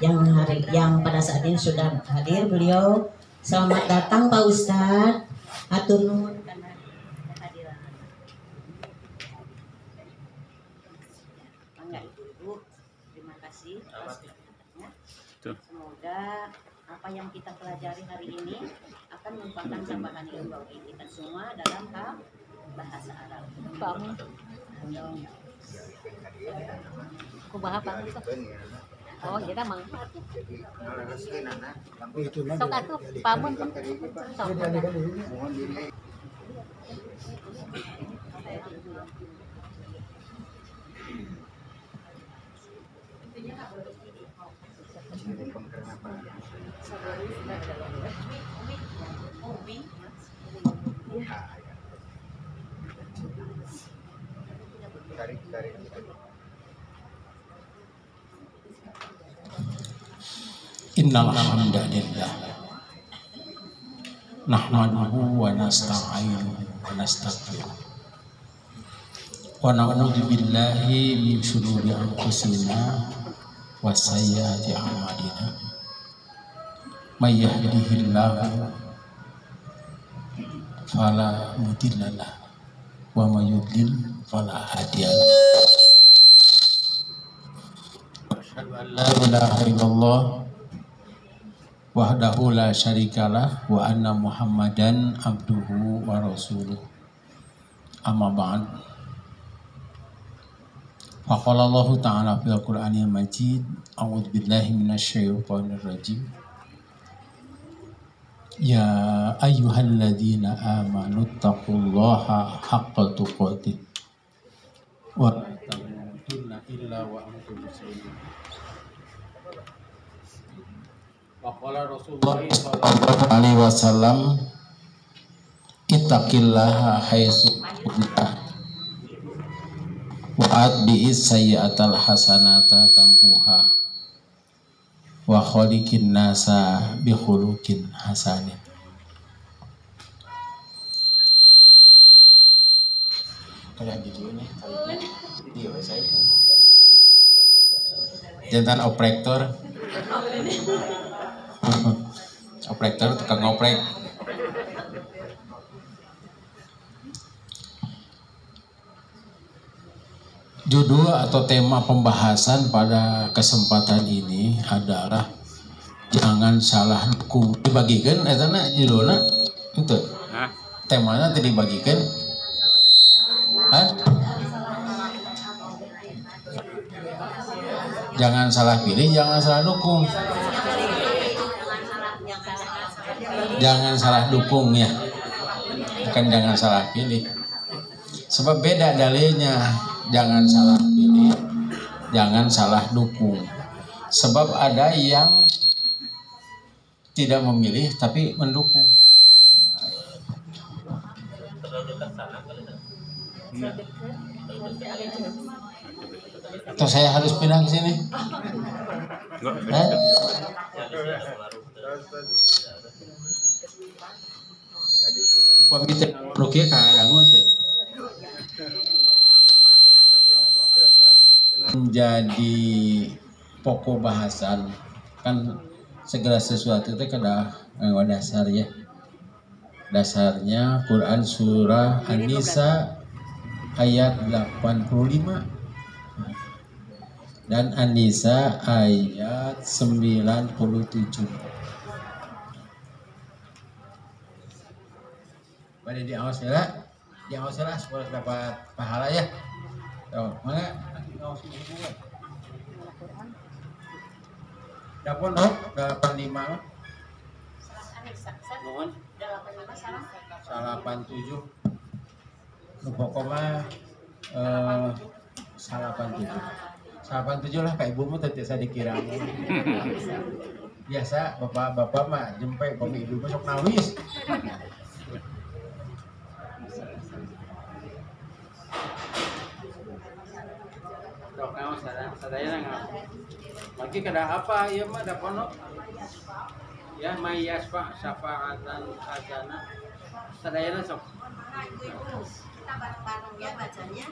yang pada saat ini sudah hadir beliau. Selamat datang Pak Ustadz. Atur nuhun karena kehadiran. Bangga Ibu, terima kasih atas kedatangannya. Semoga apa yang kita pelajari hari ini akan merupakan tambahan ilmu bagi kita semua dalam bahasa Arab. Kumaha Pak? Oh, kita manfaat. Sok atuh pamun. Sok. Innal hamdalillah nahmaduhu wa nasta'inuhu wa nastaghfiruh wa na'udzu billahi min shururi anfusina wa sayyiati a'malina may yahdihillahu fala mudilla lahu wa may yudlil fala hadiya lahu. Asyhadu an la ilaha illallah wahdahu la syarikalah wa anna Muhammadan abduhu wa rasuluh. Amma ba'd. Faqala Allah ta'ala fil Qur'anil Majid, a'udzu billahi minasyaitonir rajim. Ya ayyuhalladzina amanu taqullaha haqqa tuqatih wa la tamutunna illa wa antum muslimun. Waqala Rasulullah sallallahu alaihi wasallam ittaqillaha haitsu kunta wa atbi'is sayyi'atal hasanata tamhuha wa khaliqin nasa bi khuluqin hasanin. Kayak gitu nih. Iya, saya. Jantan operator. Operator tukang ngoprek. Judul atau tema pembahasan pada kesempatan ini adalah jangan salah dukung. Dibagikan etana judulna itu. Temanya tadi dibagikan. Jangan salah pilih, jangan salah dukung. Jangan salah dukung ya, bukan jangan salah pilih. Sebab beda dalilnya. Jangan salah pilih, jangan salah dukung. Sebab ada yang tidak memilih tapi mendukung. Atau saya harus pindah ke sini? Pamit rukia kaganggu teh. Menjadi pokok bahasan kan segala sesuatu itu kada dasar ya. Dasarnya Quran surah An-Nisa ayat 85 dan An-Nisa ayat 97. Pada diawas ya, supaya dapat pahala ya. Tuh, mana ngawas hubungan. Dapun 85. Mohon. 87. Nu pokoknya 87. 87 lah Kak Ibu mah teh saya dikira. Biasa bapak-bapak mah jempe kopi ibu besok nawis. Dok, sadaya nggak? Lagi kada apa? Ya mah ada ponok. Ya mayas pak syafaatan azana. Sadaya sok. Ibu-ibu, kita bareng-bareng ya bacanya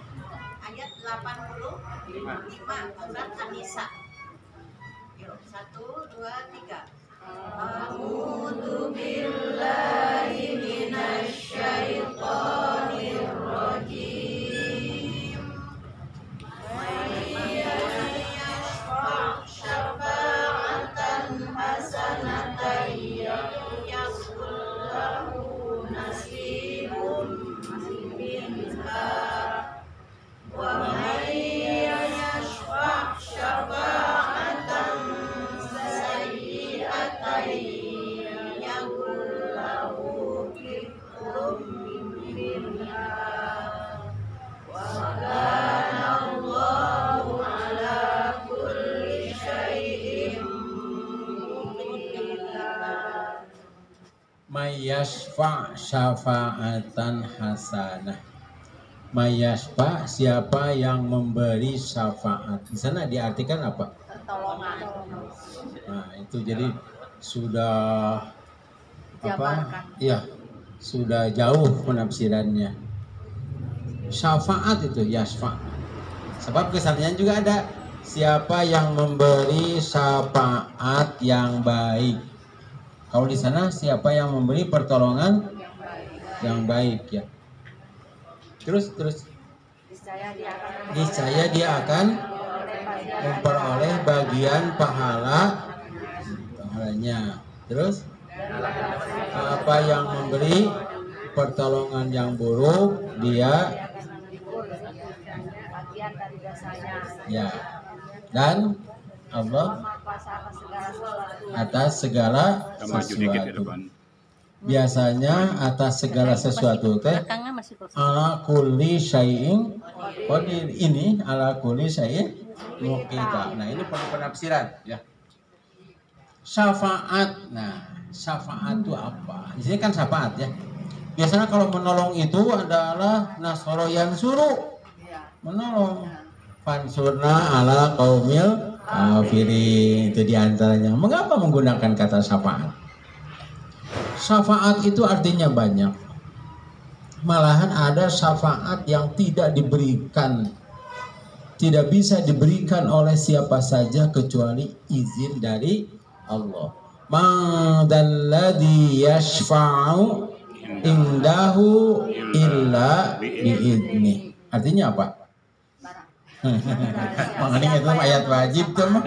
ayat 85 surat An-Nisa. Yuk, 1 1, 2, 3. A'udzu billahi minasyaitonir rajim. May yashfa' syafa'atan hasanatan yakul lahu nasibun minha. Wa may yashfa' syafa'atan sayyi'atan yakul lahu kiflun minha. Wa kana Allahu ala kulli syai'in muqita. Mayasfa syafa'atan hasanah. Mayasfa, siapa yang memberi syafaat. Di sana diartikan apa? Pertolongan. Nah, itu jadi sudah apa? Iya, sudah jauh penafsirannya. Syafaat itu yasfa. Sebab kesannya juga ada siapa yang memberi syafaat yang baik. Kalau di sana siapa yang memberi pertolongan yang baik ya. Terus niscaya dia akan memperoleh bagian pahalanya. Terus apa yang memberi pertolongan yang buruk dia ya, dan Allah atas segala sesuatu. Biasanya atas segala sesuatu teh ala kulli syai'in qadir. Ini ala kulli syai'in muqita. Nah, ini perlu penafsiran ya. Syafaat. Nah, syafaat itu apa? Di sini kan syafaat ya. Biasanya kalau menolong itu adalah nasoro yang suruh menolong. Fansurna ala qaumil kafirin. Itu diantaranya. Mengapa menggunakan kata syafaat? Syafaat itu artinya banyak. Malahan ada syafaat yang tidak diberikan, tidak bisa diberikan oleh siapa saja kecuali izin dari Allah. Man dzalladzi yashfa'u indahu illa biidni. Artinya apa? Mengenai itu ayat wajib tuh mah.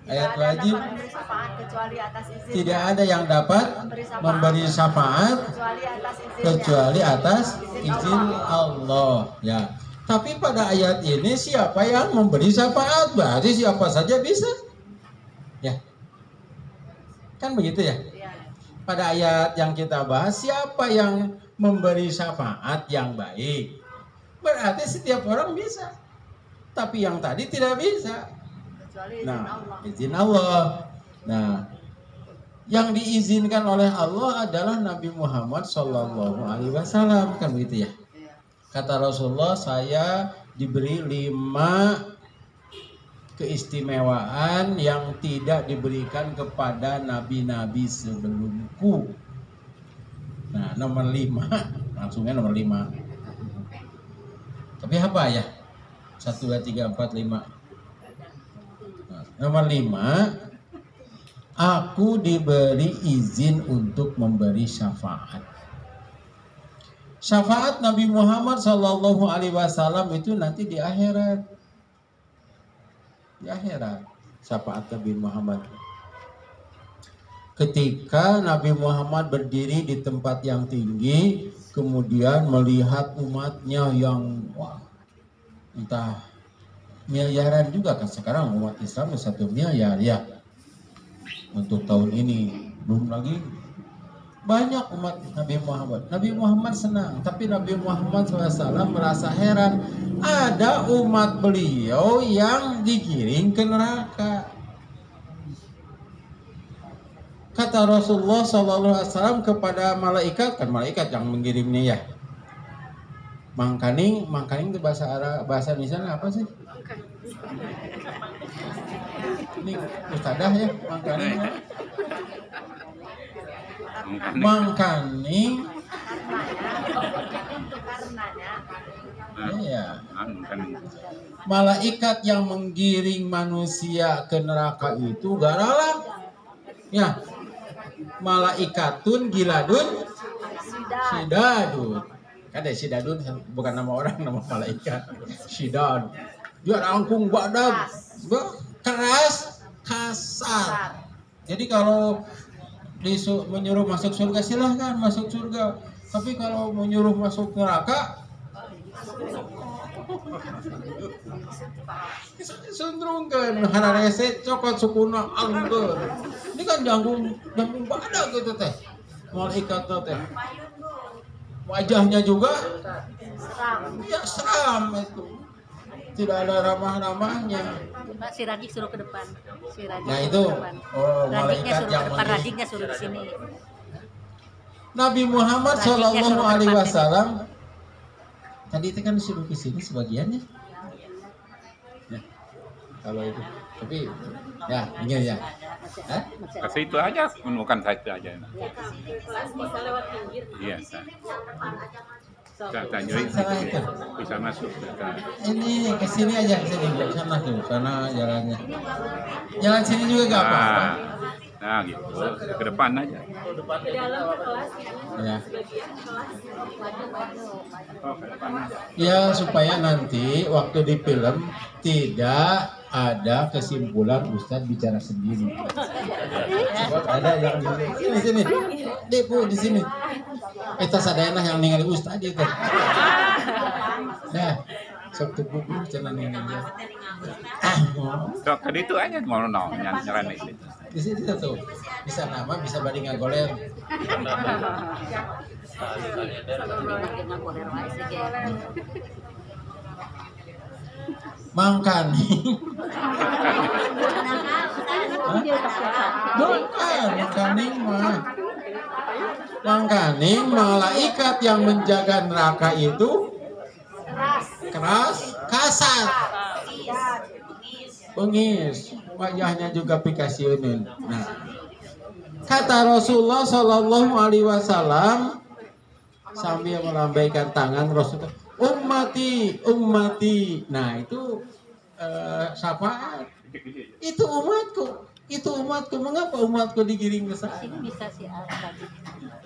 Ayat wajib. Tidak ada yang dapat memberi syafaat kecuali atas izin Allah ya. Tapi pada ayat ini siapa yang memberi syafaat? Berarti siapa saja bisa ya. Kan begitu ya. Pada ayat yang kita bahas, siapa yang memberi syafaat yang baik? Berarti setiap orang bisa. Tapi yang tadi tidak bisa. Nah, izin Allah. Nah, yang diizinkan oleh Allah adalah Nabi Muhammad Shallallahu Alaihi Wasallam, kan begitu ya? Kata Rasulullah, saya diberi 5 keistimewaan yang tidak diberikan kepada nabi-nabi sebelumku. Nah, nomor 5, langsungnya nomor 5. Tapi apa ya? 1, 2, 3, 4, 5. Nah, nomor 5, aku diberi izin untuk memberi syafaat. Syafaat Nabi Muhammad Shallallahu Alaihi Wasallam itu nanti di akhirat. Di akhirat, syafaat Nabi Muhammad. Ketika Nabi Muhammad berdiri di tempat yang tinggi, kemudian melihat umatnya yang entah miliaran juga kan sekarang umat Islam 1 miliar ya untuk tahun ini, belum lagi banyak umat Nabi Muhammad. Nabi Muhammad senang, tapi Nabi Muhammad SAW merasa heran ada umat beliau yang digiring ke neraka. Kata Rasulullah SAW kepada malaikat, kan malaikat yang mengirimnya ya. Mangkaning itu bahasa Arab, bahasa Indonesia apa sih? Ini ustadzah ya, mangkaning. Mangkaning Iya. Malaikat yang menggiring manusia ke neraka itu garalah. Ya. Malaikatun giladun sidadun. Ada sidadun bukan nama orang, nama malaikat. Sidad. Dia rangkung badan, keras, kasar. Jadi kalau menyuruh masuk surga silahkan masuk surga. Tapi kalau menyuruh masuk neraka, sundrungkan hararese cokot sukuna anggur. Ini kan janggung badak gitu teh. Malaikat teh. Wajahnya juga ya seram itu. Tidak ada ramah-ramahnya. Si Radik suruh ke depan. Si Radik nah itu malaikat yang depan, Radiknya suruh di sini. Nabi Muhammad Shallallahu Alaihi Wasallam tadi itu kan disuruh ke sini sebagiannya. Ya, kalau itu, tapi ya ingin ya. Kasih itu aja, menemukan satu aja. Bisa lewat pinggir. Iya. Tanya bisa masuk. Ini ke sini aja, ke sini, sana tuh, sana jalannya. Jalan sini juga gak apa-apa. Nah gitu, ke depan aja. Ke dalam ke kelas Ya. sebagian kelas. Oh, ke depan aja. Ya supaya nanti waktu di film tidak ada kesimpulan Ustadz bicara sendiri. Sebab ada yang di sini, Depo di sini. Kita sadayana yang ningali Ustadz itu. Nah, sok tubuh jangan ini. So, ke itu aja mau nyaran itu. Di sini tuh bisa nama bisa banding ngagoler. Mangkaning. Bukan, mangkaning mah. Mangkaning malaikat yang menjaga neraka itu keras, kasar, bengis, wajahnya juga pikasiunin. Nah, kata Rasulullah Shallallahu Alaihi Wasallam sambil melambaikan tangan Rasulullah, ummati, ummati. Nah itu syafaat. Itu umatku. Mengapa umatku digiring ke sana?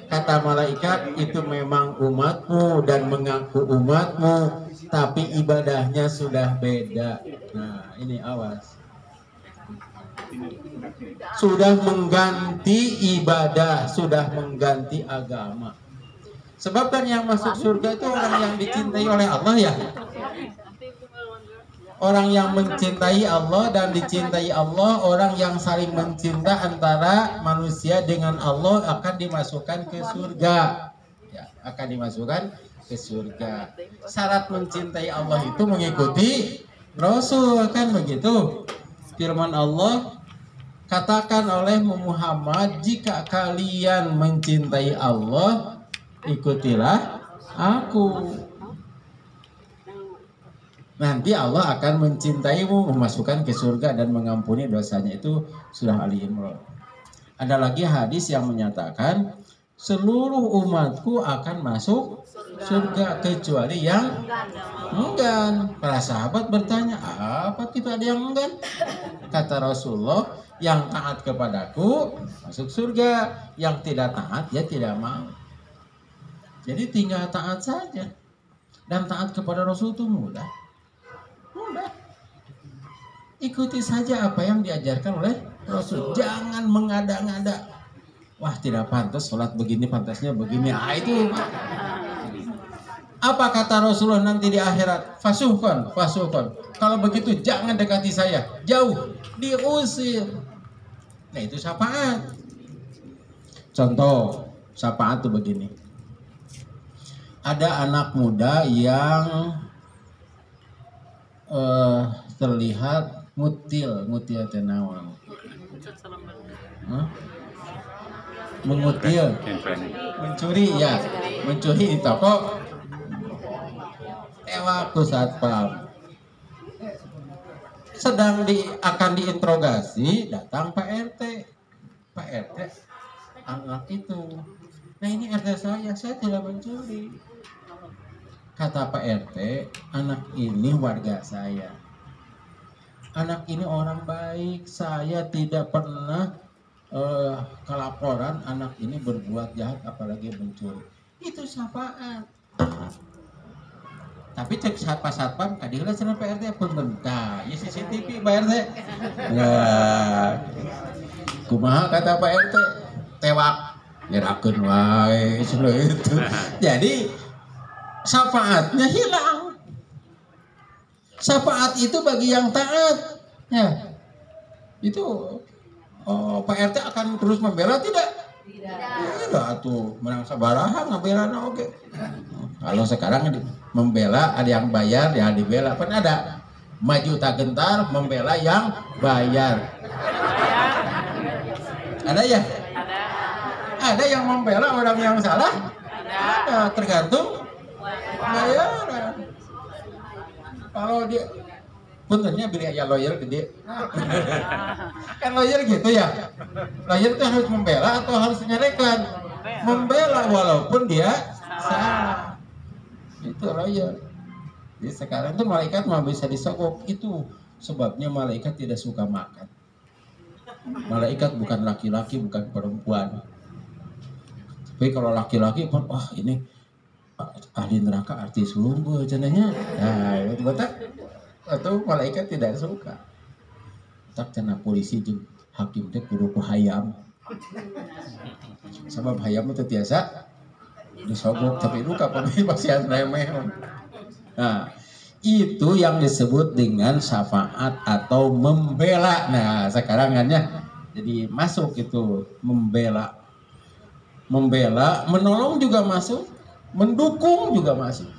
Kata malaikat, itu memang umatmu dan mengaku umatmu, tapi ibadahnya sudah beda. Nah, ini awas. Sudah mengganti ibadah, sudah mengganti agama. Sebab kan yang masuk surga itu orang yang dicintai oleh Allah ya. Orang yang mencintai Allah dan dicintai Allah, orang yang saling mencinta antara manusia dengan Allah akan dimasukkan ke surga. Ya, akan dimasukkan ke surga. Syarat mencintai Allah itu mengikuti Rasul, kan begitu. Firman Allah, katakan oleh Muhammad, jika kalian mencintai Allah, ikutilah aku. Nanti Allah akan mencintaimu, memasukkan ke surga dan mengampuni dosanya. Itu surah Ali Imran. Ada lagi hadis yang menyatakan seluruh umatku akan masuk surga kecuali yang enggan. Para sahabat bertanya, apa itu ada yang enggan? Kata Rasulullah, yang taat kepadaku masuk surga, yang tidak taat ya tidak mau. Jadi tinggal taat saja. Dan taat kepada Rasul itu mudah. Ikuti saja apa yang diajarkan oleh Rasul. Jangan mengada-ngada. Wah, tidak pantas sholat begini, pantasnya begini. Itu. Apa kata Rasulullah nanti di akhirat? Fasuhkan. Kalau begitu jangan dekati saya. Jauh, diusir. Nah, itu syafaat. Contoh, syafaat itu begini. Ada anak muda yang terlihat mutil tenawan. Mengutil, mencuri ya, mencuri di toko. Ewaku satpam. Sedang akan diinterogasi, datang Pak RT. Pak RT, anak itu. Nah ini RT saya tidak mencuri. kata Pak RT, anak ini warga saya. Anak ini orang baik, saya tidak pernah kelaporan anak ini berbuat jahat apalagi mencuri. Itu syafaat. Tapi cek satpam kadang-kadang cenah Pak RT pun bentar, ya CCTV Pak RT. Nah, kumaha kata Pak RT? Tewak, nyerakeun wae itu. Jadi syafaatnya hilang. Syafaat itu bagi yang taat. Ya. Itu Pak RT akan terus membela tidak? Tidak tuh, menang sabaraha ngabelana oke. Kalau sekarang membela ada yang bayar, ya dibela. Kan ada maju tak gentar membela yang bayar. Ada ya? Ada yang membela orang yang salah? Ada, tergantung bayaran. Kalau dia puntennya biaya lawyer gede. Kan lawyer gitu ya. Lawyer itu harus membela atau harus menyerahkan? Membela walaupun dia salah. Itu lawyer. Jadi sekarang tuh malaikat mau bisa disogok. Itu sebabnya malaikat tidak suka makan. Malaikat bukan laki-laki, bukan perempuan. Tapi kalau laki-laki pun, wah ini ahli neraka artis lumba cenanya. Nah, itu betul. Atau malaikat tidak suka. Tak cenah polisi jeung hakim teh kudu ku hayam. Sebab hayam itu biasa disogok tapi luka pasti pasian remeh. Nah, itu yang disebut dengan syafaat atau membela. Nah, sekarang jadi masuk itu membela. Membela, menolong juga masuk, mendukung juga masuk.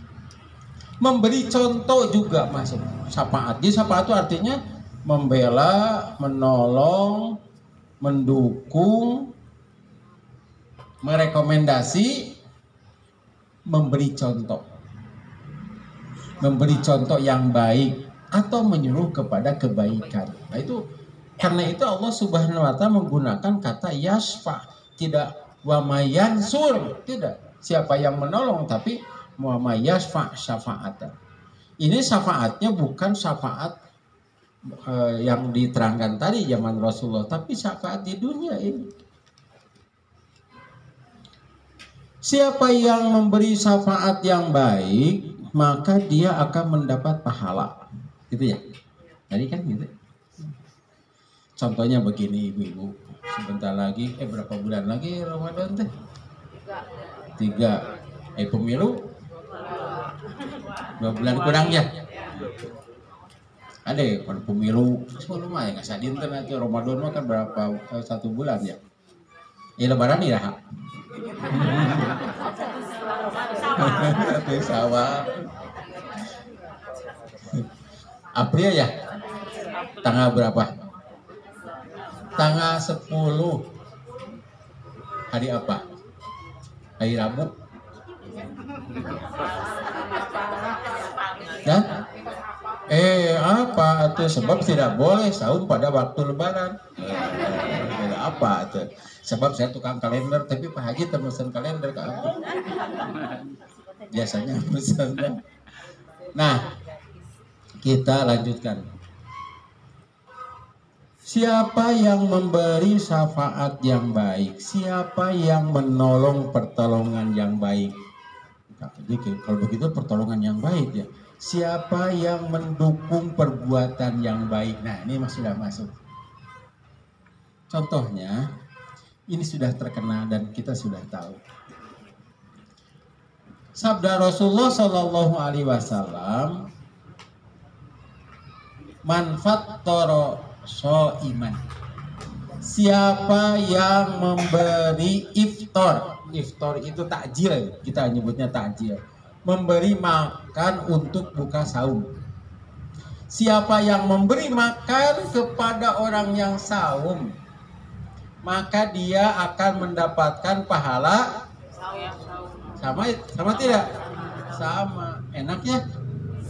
Memberi contoh juga masuk syafaat. Jadi syafaat itu artinya membela, menolong, mendukung, merekomendasi, memberi contoh. Memberi contoh yang baik atau menyuruh kepada kebaikan. Nah itu karena itu Allah Subhanahu wa taala menggunakan kata yasfa, tidak wa mayansur, tidak siapa yang menolong tapi wa mayasfa syafa'atan. Ini syafaatnya bukan syafaat yang diterangkan tadi zaman Rasulullah, tapi syafaat di dunia ini. Siapa yang memberi syafaat yang baik, maka dia akan mendapat pahala. Gitu ya. Tadi kan gitu. Contohnya begini ibu-ibu, sebentar lagi, berapa bulan lagi Ramadan teh? 3. Pemilu 2 bulan kurang ya. Ada pada pemilu lumayan nggak sadin teh nanti Ramadan mah kan berapa 1 bulan ya. Lebaran ya. Sawah. April ya. Tanggal berapa? Tanggal 10. Hari apa? Hari Rabu. Ya? Apa itu sebab tidak boleh saum pada waktu lebaran. Apa itu? Sebab saya tukang kalender tapi Pak Haji termesan kalender ke aku. Biasanya pesan. Nah, kita lanjutkan. Siapa yang memberi syafaat yang baik, siapa yang menolong pertolongan yang baik. Jadi kalau begitu pertolongan yang baik ya. Siapa yang mendukung perbuatan yang baik. Nah, ini sudah masuk. Contohnya, ini sudah terkenal dan kita sudah tahu. Sabda Rasulullah Shallallahu Alaihi Wasallam, manfaat toro iman. Siapa yang memberi iftar, iftar itu takjil, kita nyebutnya takjil, memberi makan untuk buka saum. Siapa yang memberi makan kepada orang yang saum, maka dia akan mendapatkan pahala sama tidak? Sama. Enaknya,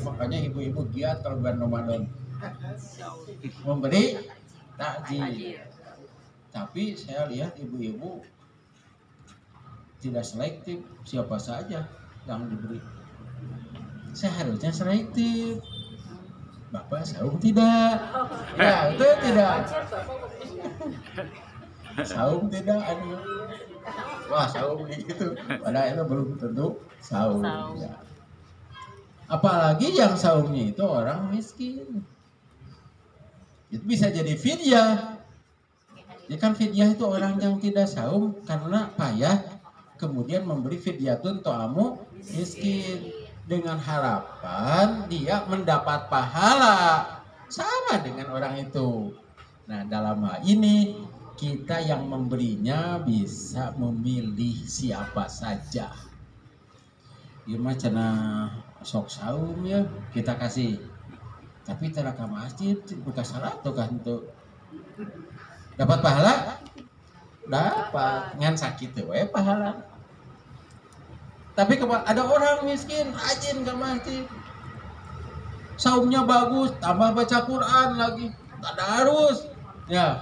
makanya ibu-ibu giat kalau bulan Ramadan memberi takjil. Tapi saya lihat ibu-ibu tidak selektif, siapa saja yang diberi. seharusnya selektif. Bapak saum tidak, ya itu tidak. Saum tidak, aduh. Wah saum gitu, padahal itu belum tentu saum. Ya. Apalagi yang saumnya itu orang miskin, itu bisa jadi fidyah. Ya kan fidyah itu orang yang tidak saum karena payah, kemudian memberi fidyatun to'amu miskin dengan harapan dia mendapat pahala sama dengan orang itu. Nah dalam hal ini kita yang memberinya bisa memilih siapa saja. Ya macam sok saum ya kita kasih, tapi tidak ke masjid buka salat tuh kan tuh dapat pahala, dapat ngan sakit tuh pahala. Tapi ada orang miskin rajin ke masjid, saumnya bagus, tambah baca Quran lagi, tadarus, ya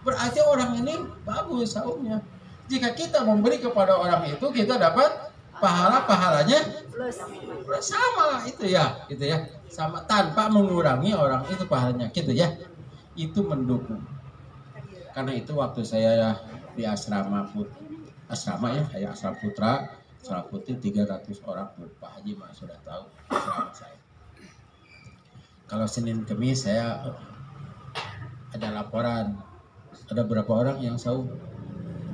berarti orang ini bagus saumnya. Jika kita memberi kepada orang itu, kita dapat pahalanya sama itu ya, sama tanpa mengurangi orang itu pahalanya, gitu ya. Itu mendukung. Karena itu waktu saya di asrama ya, kayak asrama putra, asrama putri 300 orang, Pak Haji mah sudah tahu asrama saya. Kalau Senin Kemis saya ada laporan, ada berapa orang yang saum,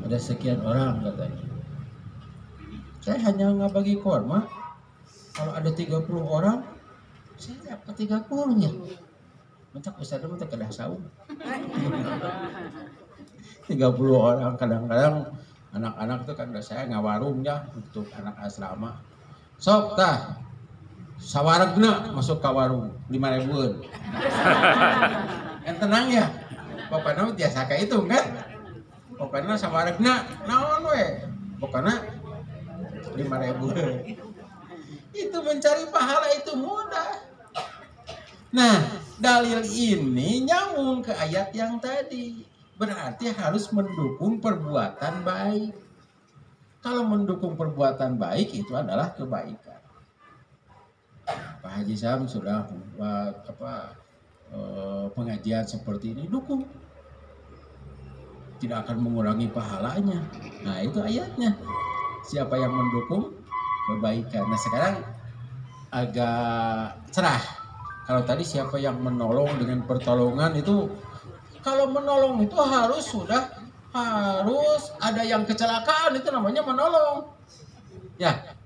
ada sekian orang katanya. Saya hanya nggak bagi korma, kalau ada 30 orang, saya dapat 30 nya. Mentak Ustaz mentak kedah saum. 30 orang, kadang-kadang anak-anak itu kan saya ngawarungnya untuk anak asrama. Sok tah, sawaragna masuk ke warung 5.000-an. Yang tenang ya, pokoknya biasa kayak itu kan. Pokoknya sawaragna, naon we, pokoknya 5.000. Itu mencari pahala itu mudah. Nah, dalil ini nyambung ke ayat yang tadi. Berarti harus mendukung perbuatan baik. Kalau mendukung perbuatan baik itu adalah kebaikan. Pak Haji Sam sudah buat pengajian seperti ini, dukung. Tidak akan mengurangi pahalanya. Nah, itu ayatnya. Siapa yang mendukung kebaikan. Nah, sekarang agak cerah. Kalau tadi siapa yang menolong dengan pertolongan itu, kalau menolong itu harus ada yang kecelakaan, itu namanya menolong. Ya.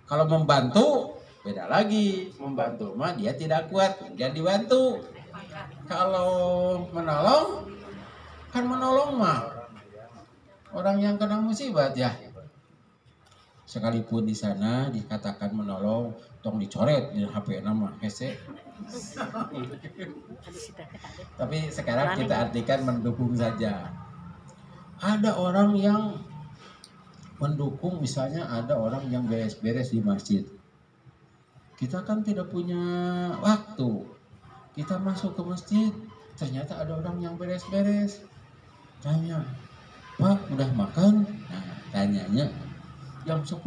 Kalau membantu beda lagi. Membantu mah dia tidak kuat, dia dibantu. Kalau menolong kan menolong mah orang yang kena musibah ya. Sekalipun di sana dikatakan menolong, tong dicoret di HP nama hese. Tapi sekarang kita artikan mendukung saja. Ada orang yang mendukung, misalnya ada orang yang beres-beres di masjid. Kita kan tidak punya waktu. Kita masuk ke masjid, ternyata ada orang yang beres-beres. Tanya, Pak udah makan? Nah, tanyanya jam 10.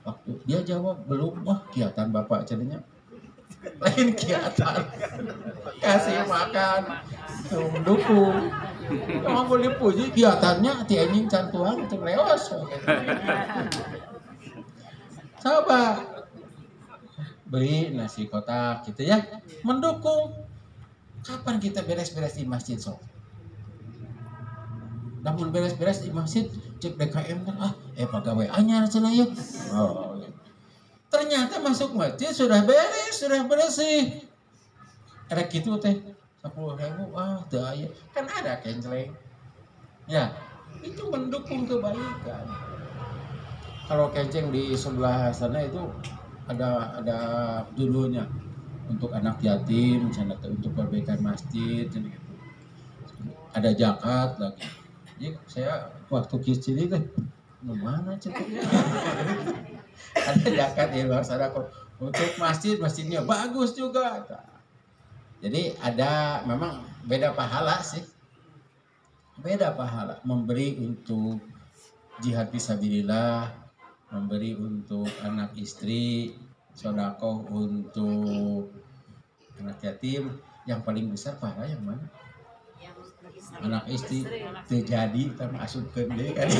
Waktu dia jawab belum. Wah, kegiatan Bapak jadinya lain kegiatan. Kasih makan, mendukung. Kalau boleh puji kegiatannya ti anjing cantuan itu leos. Coba beri nasi kotak gitu ya, mendukung. Kapan kita beres-beres di masjid sok? Namun beres-beres di masjid cek DKM kan pegawai anyar cenah ya. Oh, ya. Ternyata masuk masjid sudah beres, sudah bersih. Rek kitu teh 10.000 teu aya. Kan ada kenceleng. Ya, itu mendukung kebaikan. Kalau kenceng di sebelah sana itu ada judulnya untuk anak yatim, untuk perbaikan masjid gitu. Ada zakat lagi. Jadi saya waktu kecil itu mana ceknya ada zakat ya laksana untuk masjidnya bagus juga. Jadi ada memang beda pahala sih, beda pahala memberi untuk jihad fisabilillah memberi untuk anak istri, sedekah untuk anak yatim. Yang paling besar pahala yang mana? Anak istri terjadi kita masukkan deh kan.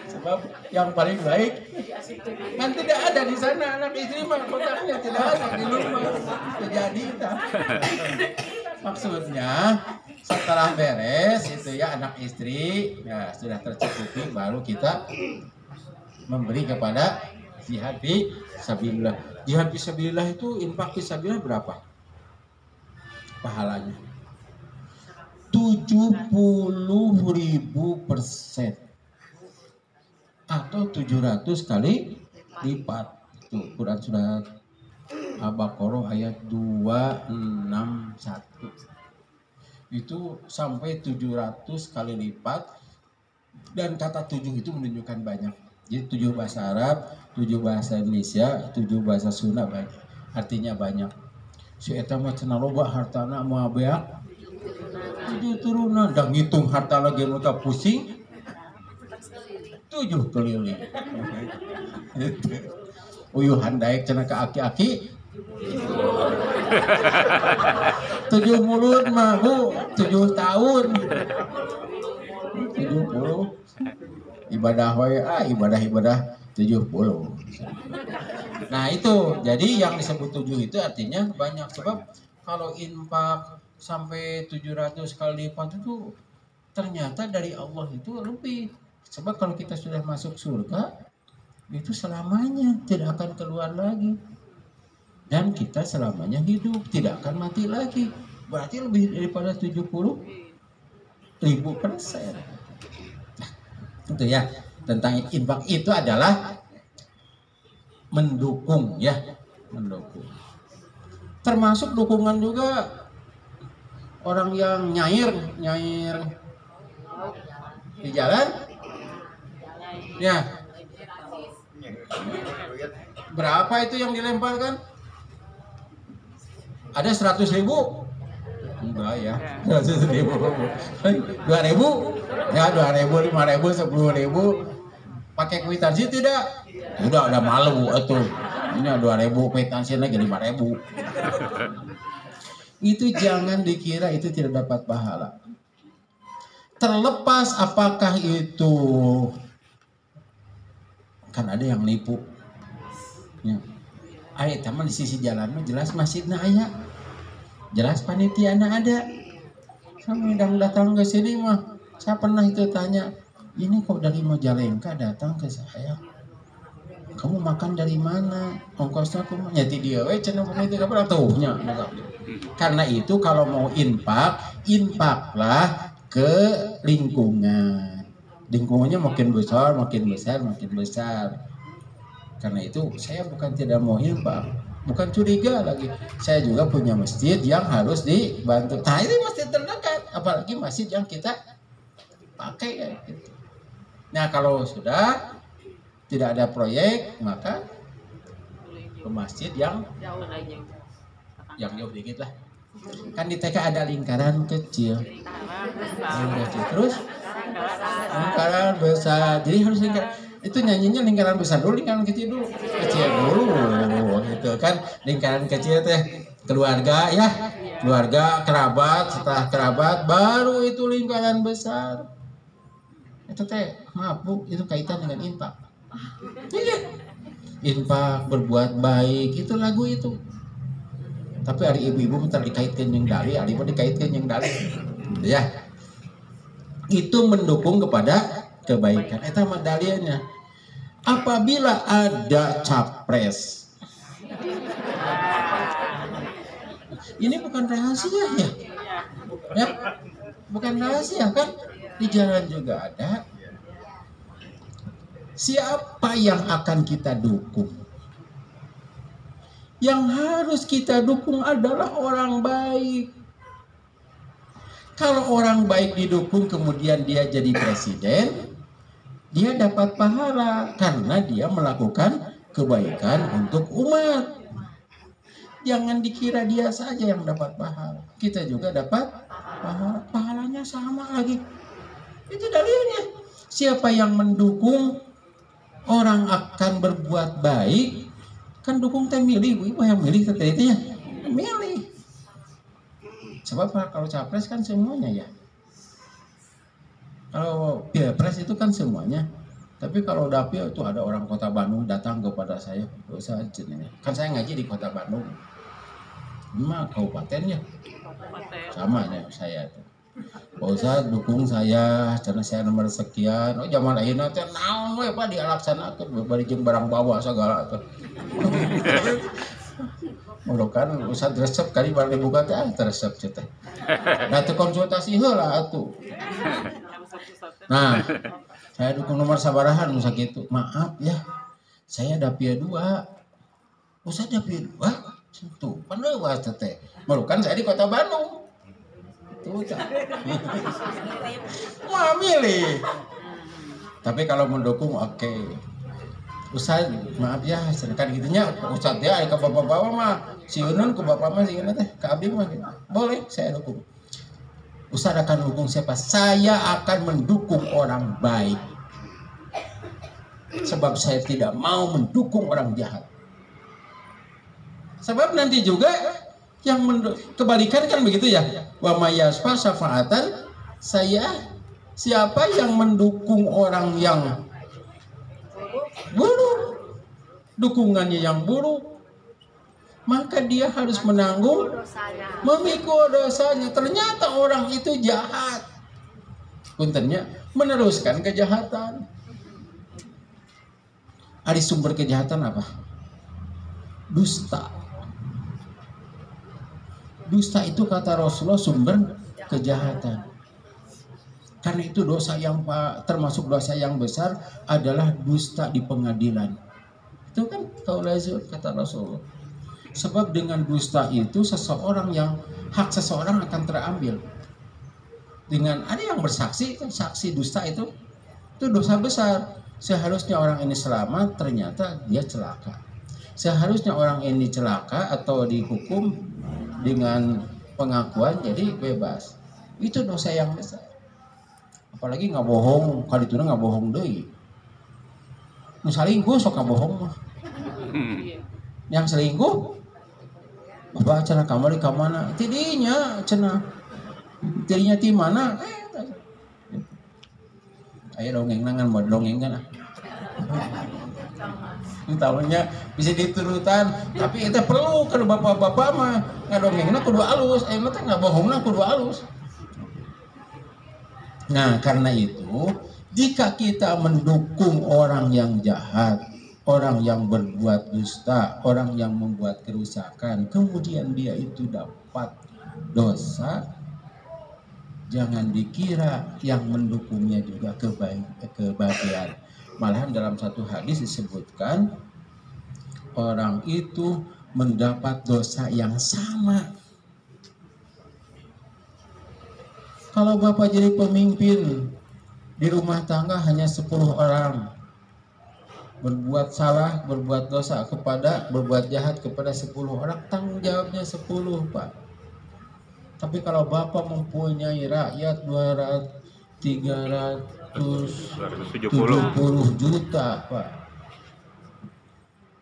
Sebab yang paling baik kan tidak ada di sana anak istri mah, kotaknya tidak ada di rumah terjadi tak. Maksudnya setelah beres itu ya anak istri ya sudah tercukupi, baru kita memberi kepada jihad fi sabilillah. Jihad fi sabilillah itu infak fi sabilillah berapa pahalanya? 70.000% atau 700 kali lipat. Tuh, Quran surat Al-Baqarah ayat 261. Itu sampai 700 kali lipat, dan kata 7 itu menunjukkan banyak. Jadi 7 bahasa Arab, 7 bahasa Indonesia, 7 bahasa Sunda banyak. Artinya banyak. Si eta mah cenah loba hartana moal beak 7 turunan, dan ngitung harta lagi mereka pusing 7 keliling. Uyuhan daek cenah ka aki-aki 7 mulut mah Bu 7 tahun 70 ibadah wae ibadah 70. Nah itu jadi yang disebut 7 itu artinya banyak, sebab kalau infak sampai 700 kali lipat itu ternyata dari Allah itu lebih. Sebab kalau kita sudah masuk surga itu selamanya tidak akan keluar lagi, dan kita selamanya hidup tidak akan mati lagi. Berarti lebih daripada 70.000%. Nah, itu ya tentang infak itu adalah mendukung ya, mendukung. Termasuk dukungan juga orang yang nyair di jalan ya. Berapa itu yang dilemparkan? Ada 100.000? Enggak ya, 100.000. 2.000? Ya 2.000, 5.000, 10.000. Pakai kwitansi tidak? Udah ada malu atuh. Ini 2.000 kwitansi lagi 5.000. Itu jangan dikira itu tidak dapat pahala. Terlepas apakah itu, kan ada yang nipu. Ya. Ayat teman di sisi jalan mah jelas masjidnya aya. Jelas panitiana ada. Sama yang datang ke sini mah, saya pernah itu tanya, ini kok dari Majalengka datang ke saya? Kamu makan dari mana? Ongkosnya aku nyati dia, cenah panitia kapan atuhnya. Karena itu kalau mau infaklah ke lingkungan. Lingkungannya makin besar. Karena itu saya bukan tidak mau infak, bukan curiga lagi. Saya juga punya masjid yang harus dibantu. Nah ini masjid terdekat, apalagi masjid yang kita pakai ya. Gitu. Nah kalau sudah tidak ada proyek, maka ke masjid yang jauh dikit lah. Kan di TK ada lingkaran kecil, terus lingkaran besar. Jadi harus itu nyanyinya lingkaran besar dulu, lingkaran kecil dulu, gitu kan. Lingkaran kecil teh keluarga ya, keluarga, kerabat, setelah kerabat baru itu lingkaran besar. Itu teh maaf Bu, itu kaitan dengan infak. Iya, infak, berbuat baik, itu lagu itu. Tapi hari ibu-ibu minta dikaitkan yang dali, hari pun dikaitkan yang dali, ya. Itu mendukung kepada kebaikan. Itu medalianya. Apabila ada capres, ini bukan rahasia ya, ya, bukan rahasia kan, di jalan juga ada. Siapa yang akan kita dukung? Yang harus kita dukung adalah orang baik. Kalau orang baik didukung kemudian dia jadi presiden, dia dapat pahala karena dia melakukan kebaikan untuk umat. Jangan dikira dia saja yang dapat pahala, kita juga dapat pahala. Pahalanya sama lagi. Itu dalilnya. Siapa yang mendukung orang akan berbuat baik, kan dukung teh milih, ibu yang milih teh itu ya, milih. Sebab kalau capres kan semuanya ya. Kalau pilpres itu kan semuanya. Tapi kalau dapil itu ada orang Kota Bandung datang kepada saya, kan saya ngaji di Kota Bandung. Cuma kabupatennya sama ya saya itu. Pak Ustadz dukung saya karena saya nomor sekian. Oh zaman ayeuna teh naon we Pak dilaksanakeun bari jeung barang bawa segala teh. Murokan Ustadz resep kali bari buka teh resep teh. Nah teu konsultasi heula atuh. Nah, saya dukung nomor sabarahan musa kitu. Maaf ya. Saya dapil 2. Ustadz dapil 2. Tuh, paneuwas teh. Murokan saya di Kota Bandung. Wah milih. Tapi kalau mendukung oke. Ustaz maaf ya sedangkan gitunya Ustaz ya ke bapak-bapak mah si Unun ke bapak mah sih teh ke abdi mah boleh saya dukung. Ustaz akan dukung siapa? Saya akan mendukung orang baik. Sebab saya tidak mau mendukung orang jahat. Sebab nanti juga yang kebalikan kan begitu ya. Wa mayasfa syafaatan, siapa yang mendukung orang yang buruk, dukungannya yang buruk, maka dia harus menanggung memikul dosanya. Ternyata orang itu jahat, puntennya meneruskan kejahatan. Ada sumber kejahatan apa? Dusta. Dusta itu kata Rasulullah sumber kejahatan. Karena itu dosa yang termasuk dosa yang besar adalah dusta di pengadilan. Itu kan kaulazul kata Rasulullah. Sebab dengan dusta itu seseorang yang hak seseorang akan terambil. Dengan ada yang bersaksi, kan saksi dusta itu dosa besar. Seharusnya orang ini selamat, ternyata dia celaka. Seharusnya orang ini celaka atau dihukum dengan pengakuan jadi bebas. Itu dosa yang besar. Apalagi nggak bohong, kali itu nggak bohong deui. Nu salingkuh sok bohong mah. Yang selingkuh bapak cenah kamari ka mana? Tidinya cenah. Tidinya ti mana? Aya dongeng nangan mau dongeng kan. Tahunya bisa diturutan, tapi itu perlu kalau bapak-bapak mah ngadongengna kudu alus, mah teh ngabohongna kudu alus. Nah, karena itu jika kita mendukung orang yang jahat, orang yang berbuat dusta, orang yang membuat kerusakan, kemudian dia itu dapat dosa, jangan dikira yang mendukungnya juga kebahagiaan. Malahan dalam satu hadis disebutkan orang itu mendapat dosa yang sama. Kalau Bapak jadi pemimpin di rumah tangga hanya 10 orang berbuat salah, berbuat dosa berbuat jahat kepada 10 orang, tanggung jawabnya 10 Pak. Tapi kalau Bapak mempunyai rakyat 370 juta Pak,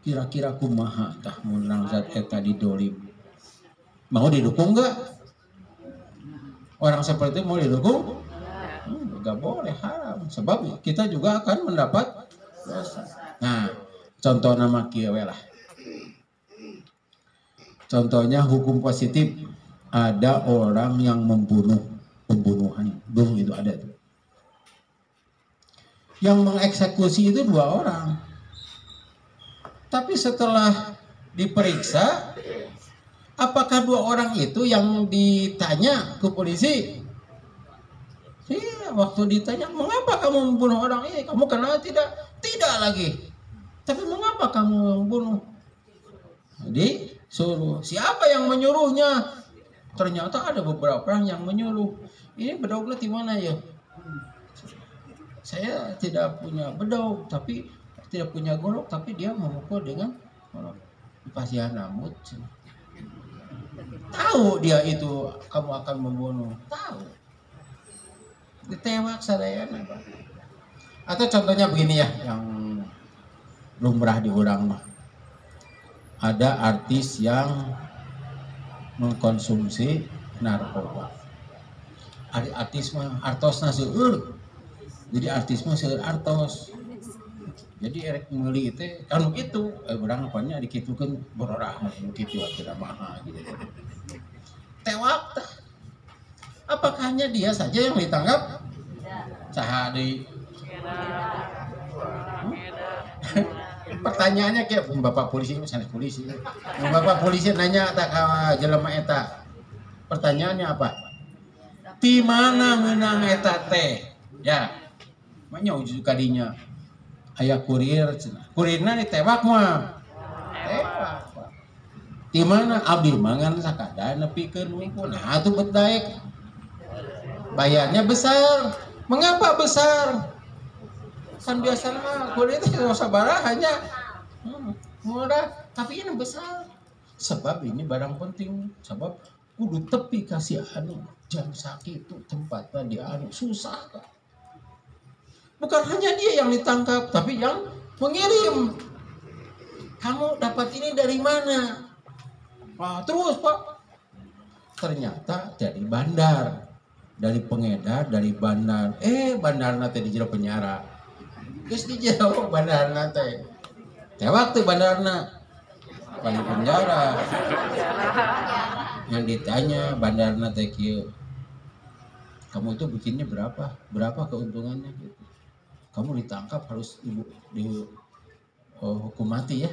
kira-kira kumaha tah mun zat eta didolim, mau didukung nggak? Orang seperti itu mau didukung? Nggak boleh, haram. Sebab kita juga akan mendapat dosa. Nah, contoh nama kieu lah. Contohnya hukum positif, ada orang yang pembunuhan, itu ada tuh. Yang mengeksekusi itu 2 orang. Tapi setelah diperiksa, apakah 2 orang itu yang ditanya ke polisi? Iya, waktu ditanya, mengapa kamu membunuh orang ini? Kamu kenal tidak? Tidak lagi. Tapi mengapa kamu membunuh? Jadi suruh. Siapa yang menyuruhnya? Ternyata ada beberapa orang yang menyuruh. Ini bedognya di mana ya? Saya tidak punya bedog, tapi tidak punya golok, tapi dia memukul dengan golok. Pasihan rambut. Tahu dia itu kamu akan membunuh, tahu. Ditewak sadayana Pak. Atau contohnya begini ya, yang lumrah di orang mah. Ada artis yang mengkonsumsi narkoba. Ada artis mah artosna seueur. Jadi artis mah seueur artos. Jadi erek meuli teh anu kitu, urang apanya dikitukeun bororah kitu atuh mah gitu. Tewak tah. Apakah hanya dia saja yang ditangkap? Saha deui? Pertanyaannya kayak Bapak polisi sanes polisi. Bapak polisi nanya tak ka jelema eta. Pertanyaannya apa? Di mana menang eta teh? Ya. Manya ujuk kadinya. Aya kurir, kurirna ditewak mah. Tewak. Di mana abdi mangan sakada nepikeun minggu. Nah, atuh bedaek. Bayarnya besar. Mengapa besar? Kan biasanya kurir itu sabaraha hanya murah, tapi ini besar. Sebab ini barang penting. Sebab kudu tepi kasih anu jam sakit itu tempatnya di anu susah kan. Bukan hanya dia yang ditangkap, tapi yang mengirim. Kamu dapat ini dari mana? Wah, terus Pak. Ternyata dari bandar, dari pengedar, dari bandar. Bandar nanti di jero penjara. Terus di jero bandar nanti. Tewak tuh bandarna. Di penjara. Yang ditanya bandarna teh kieu. Kamu itu bikinnya berapa? Berapa keuntungannya gitu. Kamu ditangkap harus hukum mati ya.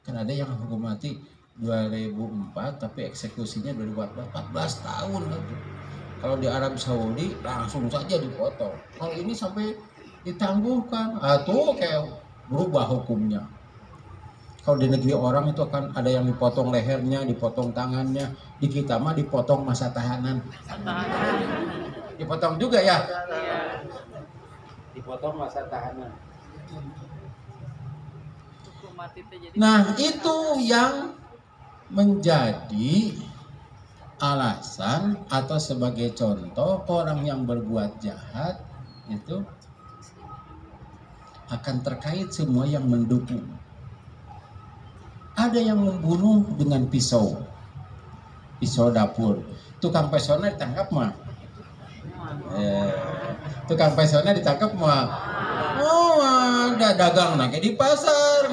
Kan ada yang hukum mati 2004 tapi eksekusinya 2014 14 tahun gitu. Kalau di Arab Saudi langsung saja dipotong. Kalau ini sampai ditangguhkan. Tuh kayak berubah hukumnya. Kalau di negeri orang itu akan ada yang dipotong lehernya, dipotong tangannya. Di kita mah dipotong masa tahanan. Dipotong juga ya. Dipotong masa tahanan. Nah, itu yang menjadi alasan atau sebagai contoh orang yang berbuat jahat itu akan terkait semua yang mendukung. Ada yang membunuh dengan pisau dapur. Tukang pesona ditangkap mah. Tukang pesona ditangkap mah. Oh, ada dagang nake di pasar.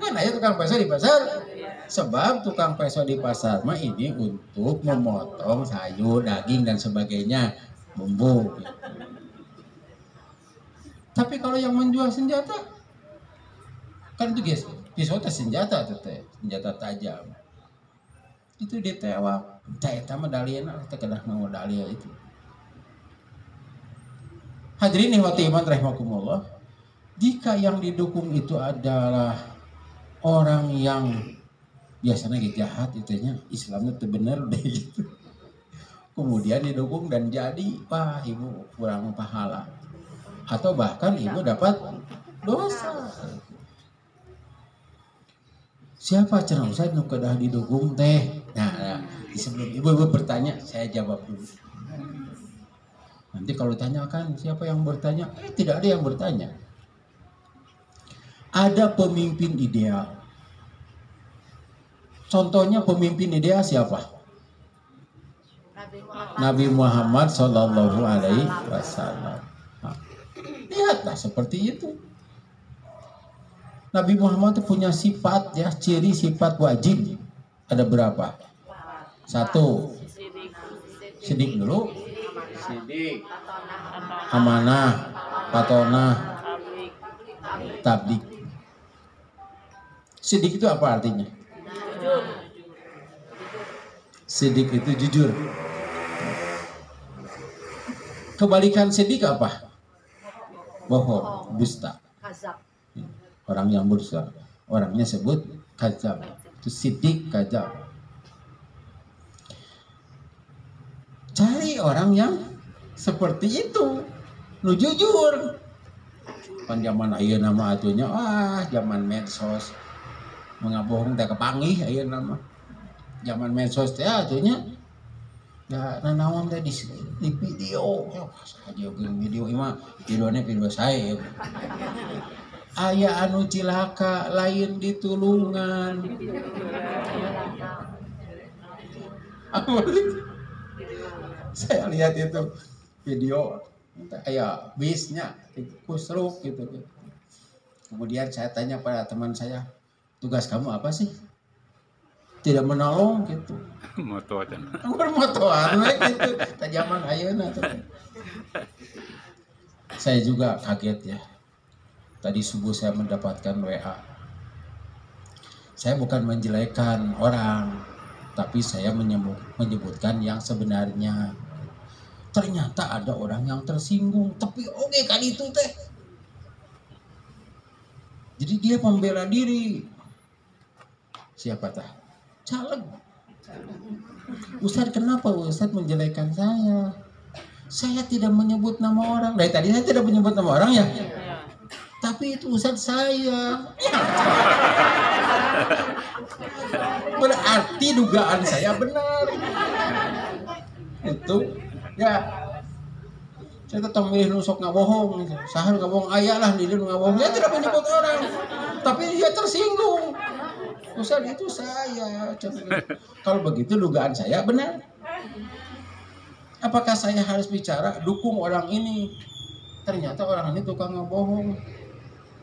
Kan aja tukang peso di pasar. Sebab tukang peso di pasar mah ini untuk memotong sayur, daging dan sebagainya, bumbu. Tapi kalau yang menjual senjata, kan itu guys, pisau teh senjata teh, senjata tajam. Itu ditewak, eta mah dalieuna teh kedah ngamodalia itu. Hadirin hati iman rahimakumullah, jika yang didukung itu adalah orang yang biasanya jahat itunya, Islamnya itu benar deh gitu. Kemudian didukung dan jadi, wah ibu kurang pahala. Atau bahkan ibu dapat dosa. Siapa cenah Ustaz nu kedah didukung teh? Nah, sebelum ibu bertanya, saya jawab dulu. Nanti kalau ditanyakan siapa yang bertanya, tidak ada yang bertanya. Ada pemimpin ideal. Contohnya pemimpin ideal siapa? Nabi Muhammad Sallallahu Alaihi Wasallam. Lihatlah seperti itu. Nabi Muhammad itu punya sifat ya, ciri sifat wajib. Ada berapa? 1. Sidik dulu. Sidik. Amanah, patonah, tablik. Sidik itu apa artinya? Sidik itu jujur. Kebalikan sidik apa? Bohong, dusta. Orang yang berdusta, orangnya sebut kadzab. Itu sidik, kadzab. Cari orang yang seperti itu, lu jujur. Pan zaman ayeuna nama atunya, zaman medsos. Mengabohong teh kepanggih ayeuna nama. Zaman medsos teh atunya Ya, nanaon teh di video. Saja video ieu mah videonya video saya. Aya anu cilaka lain di Tulungan. Saya lihat itu video aya bisnya kusruk gitu. Kemudian saya tanya pada teman saya, tugas kamu apa sih? Tidak menolong gitu. Moto aja. Motoan gitu. Tajaman ayeuna tuh. Saya juga kaget ya. Tadi subuh saya mendapatkan WA. Saya bukan menjelekkan orang, tapi saya menyebutkan yang sebenarnya. Ternyata ada orang yang tersinggung, tapi oke kan itu teh. Jadi dia membela diri. Siapa tah? Caleg. Ustadz, kenapa Ustadz menjelekkan saya? Saya tidak menyebut nama orang. Dari tadi saya tidak menyebut nama orang ya. Tapi itu Ustadz saya. Berarti dugaan saya benar. Itu ya. Saya tetap milih nusok ngabohong. Sahar ngabohong ayah lah di dalam ngabohong. Dia tidak menyebut orang. Tapi dia tersinggung. Ustadz itu saya. Kalau begitu dugaan saya benar. Apakah saya harus bicara dukung orang ini? Ternyata orang ini tukang ngebohong.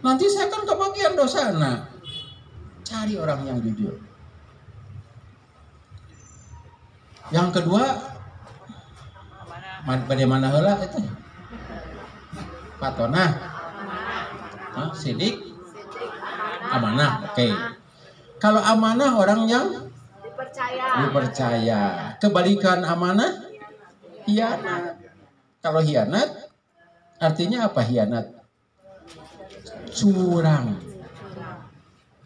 Nanti saya kan kebagian dosa. Nah, cari orang yang jujur. Yang kedua, bagaimana heula itu? Patona, sidik, amanah. Oke. Kalau amanah orang yang dipercaya. Kebalikan amanah, hianat. Kalau hianat, artinya apa hianat? Curang,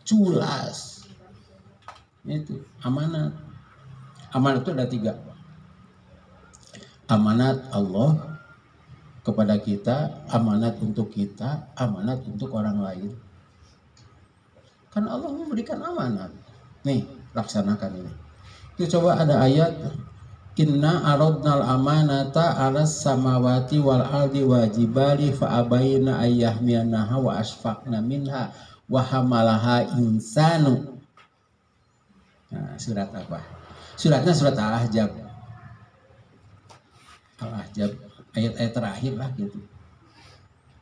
culas. Itu amanat. Amanat itu ada 3. Amanat Allah kepada kita, amanat untuk kita, amanat untuk orang lain. Kan Allah memberikan amanat. Nih, laksanakan ini. Kita coba ada ayat, Inna aradnal amanata 'alas samawati wal ardi wal jibali fa abaina ayyahmilnaha wa asfaqna minha wa hamalaha insanu. Nah, surat apa? Suratnya surat Al-Ahzab. Al-Ahzab ayat-ayat terakhir lah gitu.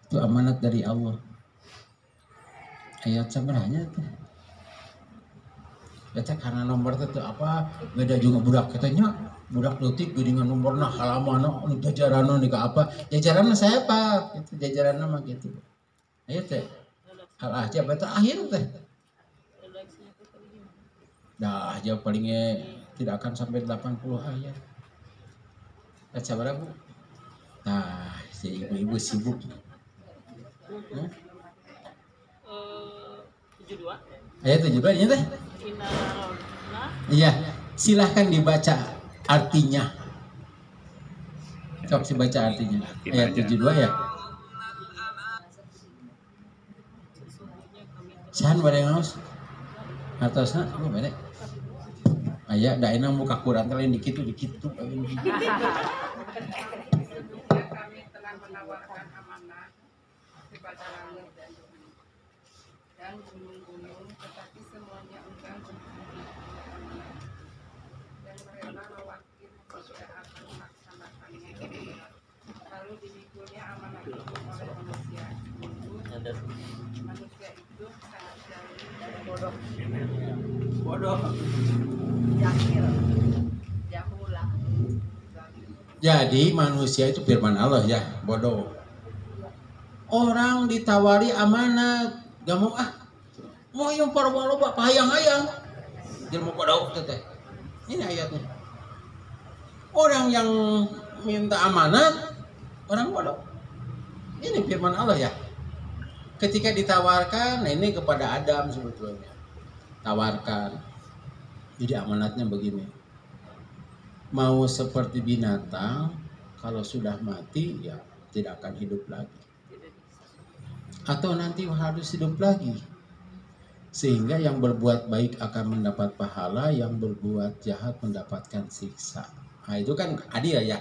Itu amanat dari Allah. Ayat sebenarnya tuh. Eta karena nomor itu apa beda juga budak katanya budak leutik geuningan nomorna halamanna nu jajaranna nih apa jajaranna saya apa itu jajaranna mah gitu. Aya teh Al-Ahzab eta akhir teh. Dah jauh palingnya tidak akan sampai 80 ayat. Ayat sabaraha Bu? Nah, si ibu-ibu sibuk. 72. Ayat 72 nya teh. Iya, silahkan dibaca artinya. Coba dibaca artinya. Ayat 72 ya. Sahan bade ngaos. Atosna apa bade? Aya da enak muka kurang teh lain dikitu. Kami telah menawarkan amanah kepada langit dan gunung-gunung, tetapi semuanya enggan untuk amanah dan mereka khawatir tidak akan melaksanakannya. Lalu dimikulnya amanah itu oleh manusia. Manusia itu sangat jahil dan Bodoh. jahil, jahulah. Jadi manusia itu firman Allah ya, bodoh. Orang ditawari amanat, gak mau mau yang parwa-loba pahayang-hayang. Dia mau bodoh teh. Ini ayatnya. Orang yang minta amanat, orang bodoh. Ini firman Allah ya. Ketika ditawarkan, nah ini kepada Adam sebetulnya. Tawarkan. Jadi amanatnya begini. Mau seperti binatang, kalau sudah mati ya tidak akan hidup lagi. Atau nanti harus hidup lagi. Sehingga yang berbuat baik akan mendapat pahala, yang berbuat jahat mendapatkan siksa. Nah, itu kan adil ya.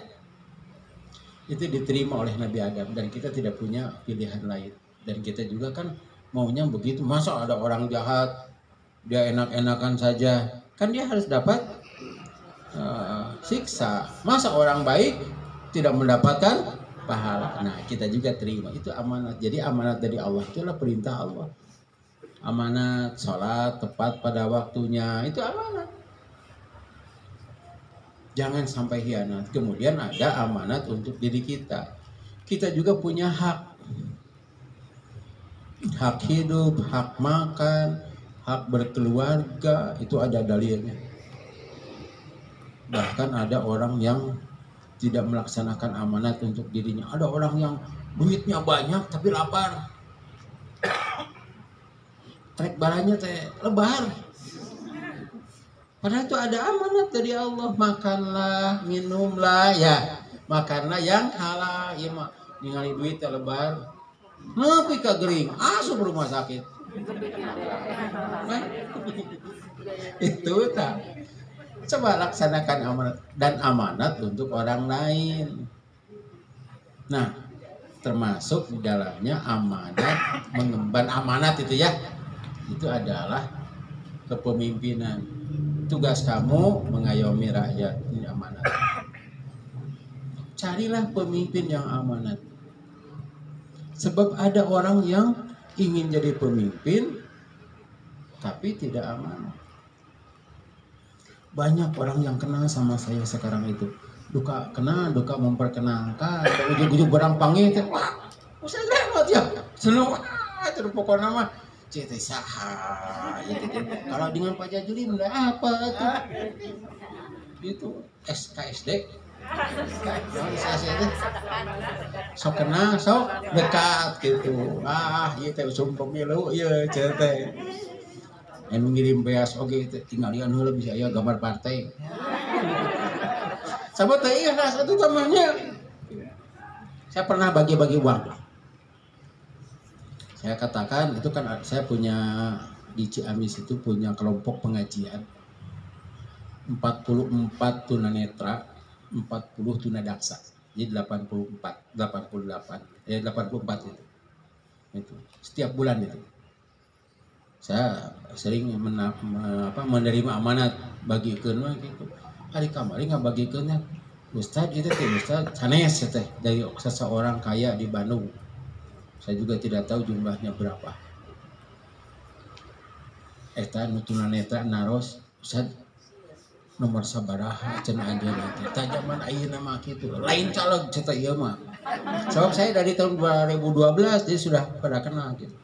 Itu diterima oleh Nabi Adam dan kita tidak punya pilihan lain. Dan kita juga kan maunya begitu. Masa ada orang jahat dia enak-enakan saja, kan dia harus dapat siksa. Masa orang baik tidak mendapatkan pahala? Nah, kita juga terima. Itu amanat. Jadi amanat dari Allah itulah perintah Allah. Amanat sholat tepat pada waktunya, itu amanat. Jangan sampai hianat. Kemudian ada amanat untuk diri kita. Kita juga punya hak. Hak hidup, hak makan, hak berkeluarga, itu ada dalilnya. Bahkan ada orang yang tidak melaksanakan amanat untuk dirinya. Ada orang yang duitnya banyak tapi lapar. Trek barangnya teh lebar. Padahal itu ada amanat dari Allah. Makanlah, minumlah, ya. Makanlah yang halal. Ya mak, ningali duit teh lebar. Nepi ka gering, asup rumah sakit. Itu tak. Coba laksanakan amanat dan amanat untuk orang lain. Nah, termasuk di dalamnya amanat mengemban amanat itu ya. Itu adalah kepemimpinan. Tugas kamu mengayomi rakyat, ini amanat. Carilah pemimpin yang amanat. Sebab ada orang yang ingin jadi pemimpin tapi tidak amanat. Banyak orang yang kenal sama saya sekarang itu. Duka kenal, duka memperkenalkan. Ujung-ujung barang panggil teh, wah, usah lewat ya. Seneng itu pokoknya mah cete saha ya gitu. Kalau dengan Pak Jajuli udah apa tuh? Itu SKSD. Sok kenal, sok dekat gitu. Ah, ieu teh usum pemilu ieu cete. Yang mengirim beas oge tinggal lian heula bisa aya gambar partai. Sahabat teh ikhlas itu tamahnya. Saya pernah bagi-bagi uang. Saya katakan itu kan saya punya di Ciamis itu punya kelompok pengajian 44 tunanetra, 40 tunadaksa. Jadi 88 itu setiap bulan itu. Saya sering menerima amanat bagikeun mah gitu. Hari kamari ngabagikeunnya Ustaz itu teh Ustaz sanes teh dari seseorang kaya di Bandung. Saya juga tidak tahu jumlahnya berapa. Eta nu tunanetra naros Ustaz nomor sabaraha cenah anjeunna teh. Tah zaman ayeuna mah kitu. Lain caleg cetak ieu mah. Sebab saya dari tahun 2012 dia sudah pada kenal gitu.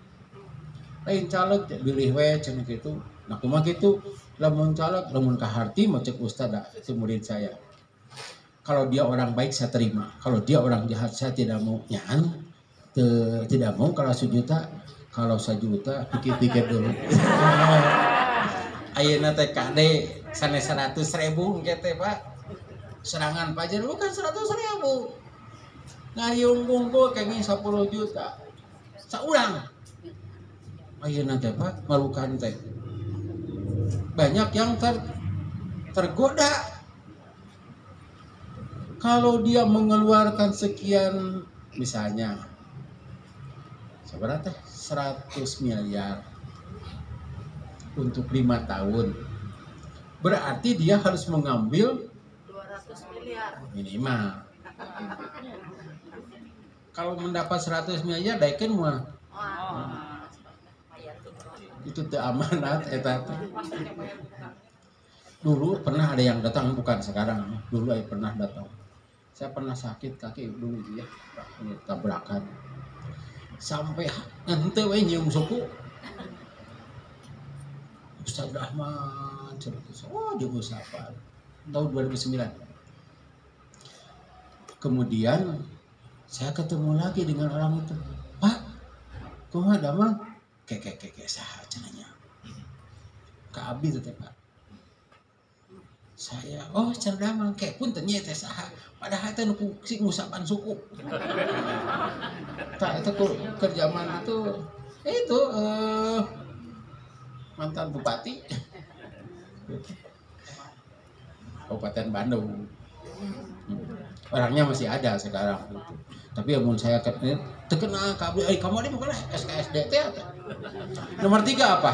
Lain caleg bilih we cenah kitu. Nah kumaha kitu? Lamun caleg, lamun kaharti mah cek ustaz itu murid saya. Kalau dia orang baik saya terima. Kalau dia orang jahat saya tidak mau nyan. Tidak mau kalau sejuta. Kalau sejuta pikir-pikir dulu. Ayeuna teh kade sanes 100.000 engke teh Pak. Serangan pajar lu kan 100.000. Ngariung bungkul kenging 10 juta. Saurang. Ayeuna teh Pak malukan teh. Banyak yang tergoda. Kalau dia mengeluarkan sekian misalnya seberapa 100 miliar untuk 5 tahun. Berarti dia harus mengambil 200 miliar minimal. Kalau mendapat 100 miliar daekeun mah. Itu teu amanat eta. Dulu pernah ada yang datang, bukan sekarang. Dulu pernah datang. Saya pernah sakit kaki dulu ya, tabrakan. Sampai ente we nyium suku. Ustaz Rahman cerita. Oh, juga siapa? Tahun 2009. Kemudian saya ketemu lagi dengan orang itu. Pak, kumaha damang? Kek saha cenanya. Ka abdi teh Pak. Saya, oh cerdamang kek pun tanya teh saha. Padahal teh nu ngusapan suku. Tak itu kerjaan itu mantan bupati Kabupaten Bandung. Orangnya masih ada sekarang gitu. Tapi yang menurut saya terkenal kamu ini bukan SKSD teh. Nomor 3 apa?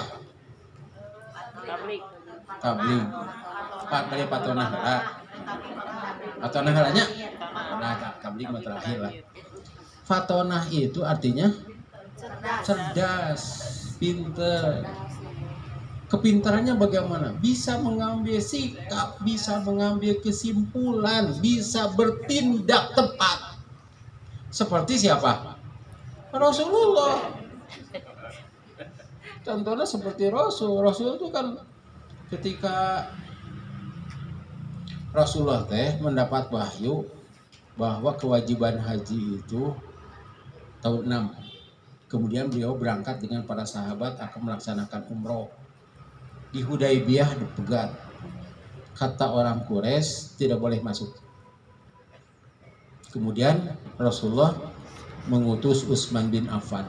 Tabligh. Dari patonah heula. Patonah heulanya. Nah, tabligh mah terakhir lah. Fatonah itu artinya cerdas, pinter. Kepintarannya bagaimana? Bisa mengambil sikap, bisa mengambil kesimpulan, bisa bertindak tepat. Seperti siapa? Rasulullah. Contohnya seperti Rasul. Rasul itu kan ketika Rasulullah teh mendapat wahyu bahwa kewajiban haji itu tahun 6. Kemudian beliau berangkat dengan para sahabat akan melaksanakan umroh. Di Hudaybiyah dipegat. Kata orang Quraisy tidak boleh masuk. Kemudian Rasulullah mengutus Utsman bin Affan.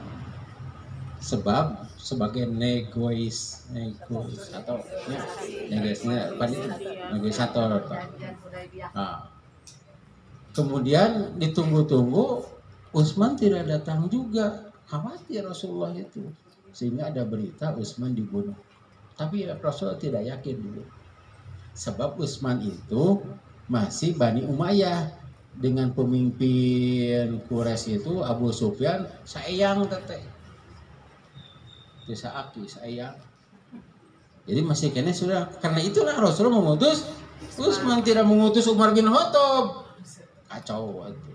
Sebab sebagai atau negosiator. Nah, kemudian ditunggu-tunggu Utsman tidak datang juga, khawatir Rasulullah itu, sehingga ada berita Utsman dibunuh. Tapi Rasulullah tidak yakin dulu, sebab Utsman itu masih Bani Umayyah dengan pemimpin Quraisy itu Abu Sufyan sayang teteh. Desa Aki sayang. Jadi masih kena sudah, karena itulah Rasulullah mengutus Utsman, tidak mengutus Umar bin Khattab. Kacau itu.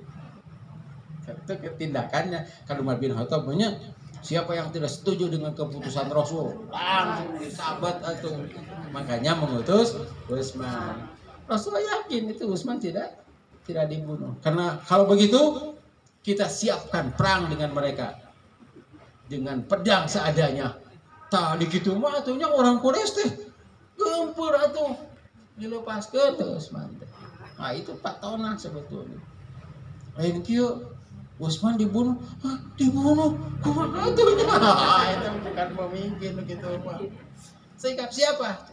Itu tindakannya. Kalau Umar bin Khattab punya siapa yang tidak setuju dengan keputusan Rasul langsung disabat atau makanya mengutus Utsman. Rasulullah yakin itu Utsman tidak dibunuh. Karena kalau begitu kita siapkan perang dengan mereka dengan pedang seadanya. Tadi gitu mah atunya orang Quraisy teh gempur atuh dilepaskeun teh Utsman. Nah itu patonah sebetulnya. Lain kieu Utsman dibunuh, dibunuh, kumaha atuh? Itu bukan pemimpin gitu mah. Sikap siapa?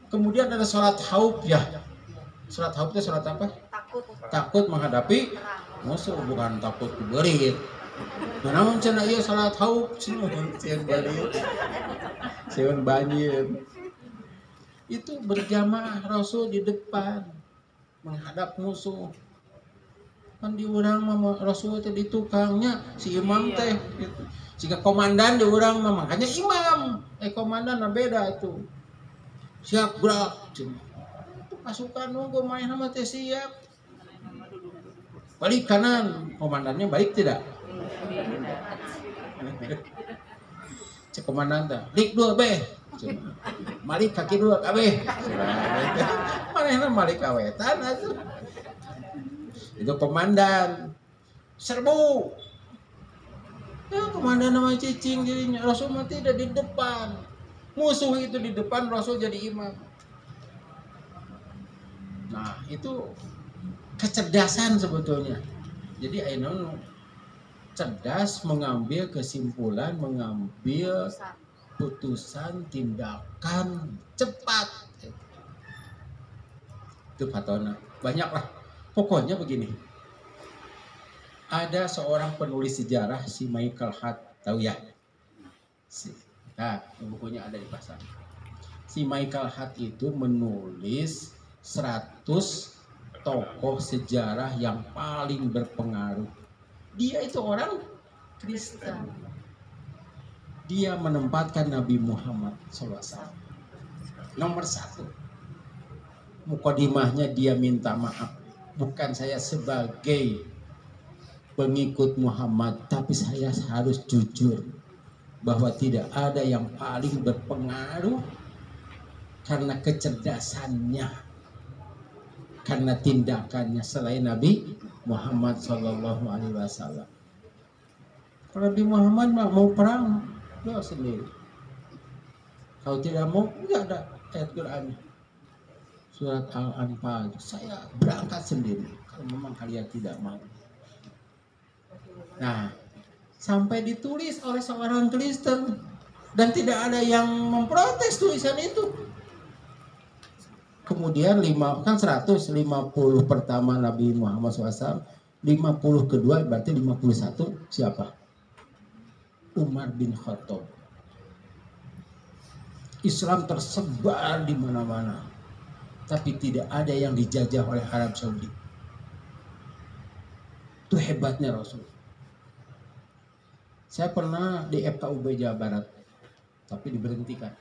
Kemudian ada sholat haub ya. Sholat haub itu sholat apa? Takut menghadapi musuh, bukan takut diberit. Namun cenah ieu sholat haub sieun berit. Sieun banjir. Itu berjamaah Rasul di depan menghadap musuh. Kan di urang mah Rasul teh di tukangnya si imam teh gitu. Jika komandan di urang mah makanya imam, komandan mah beda itu. Siap gerak. Itu pasukan nunggu main sama teh siap. Balik kanan, komandannya baik tidak? Cek komandan teh, dik 2 B. Malik kaki 2 KB. Manehna malik kawetan atuh. Itu komandan serbu. Ya komandan nama cicing jadinya. Rasul mah tidak di depan. Musuh itu di depan, Rasul jadi imam. Nah itu kecerdasan sebetulnya. Jadi ayeuna cerdas mengambil kesimpulan, mengambil putusan, tindakan cepat. Itu fatona. Banyaklah. Pokoknya begini, ada seorang penulis sejarah si Michael Hart, tahu ya? Nah, bukunya ada di pasar. Si Michael Hart itu menulis 100 tokoh sejarah yang paling berpengaruh. Dia itu orang Kristen. Dia menempatkan Nabi Muhammad SAW nomor 1. Mukadimahnya dia minta maaf. Bukan saya sebagai pengikut Muhammad, tapi saya harus jujur bahwa tidak ada yang paling berpengaruh karena kecerdasannya, karena tindakannya selain Nabi Muhammad SAW. Kalau Nabi Muhammad mau perang, dia sendiri. Kalau tidak mau, tidak ada ayat Quran. Surat Al-Anfal, saya berangkat sendiri kalau memang kalian tidak mau. Nah, sampai ditulis oleh seorang Kristen dan tidak ada yang memprotes tulisan itu. Kemudian 150 pertama Nabi Muhammad SAW, 50 kedua berarti 51 siapa? Umar bin Khattab. Islam tersebar di mana-mana, tapi tidak ada yang dijajah oleh Arab Saudi. Itu hebatnya Rasul. Saya pernah di FKUB Jawa Barat, tapi diberhentikan.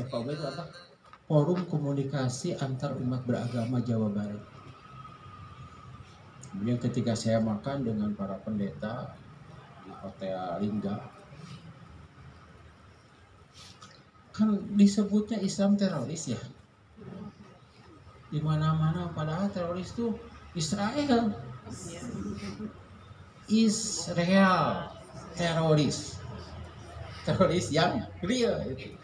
FKUB itu apa? Forum Komunikasi Antar Umat Beragama Jawa Barat. Kemudian ketika saya makan dengan para pendeta di Hotel Lingga, kan disebutnya Islam teroris ya. Di mana-mana padahal teroris itu Israel. Israel teroris. Teroris yang real itu.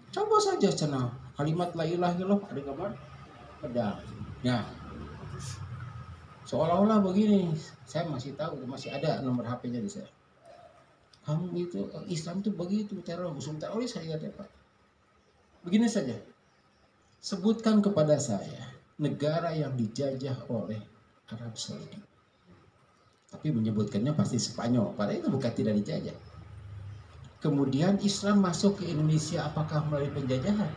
Coba saja cenah kalimat la ilaha illallah ada gambar pedang. Ya. Seolah-olah begini, saya masih tahu, masih ada nomor HP-nya di saya. Kamu itu Islam itu begitu, teror, musuh teroris saya kata Pak. Begini saja. Sebutkan kepada saya negara yang dijajah oleh Arab Saudi. Tapi menyebutkannya pasti Spanyol, padahal itu bukan tidak dijajah. Kemudian Islam masuk ke Indonesia apakah melalui penjajahan?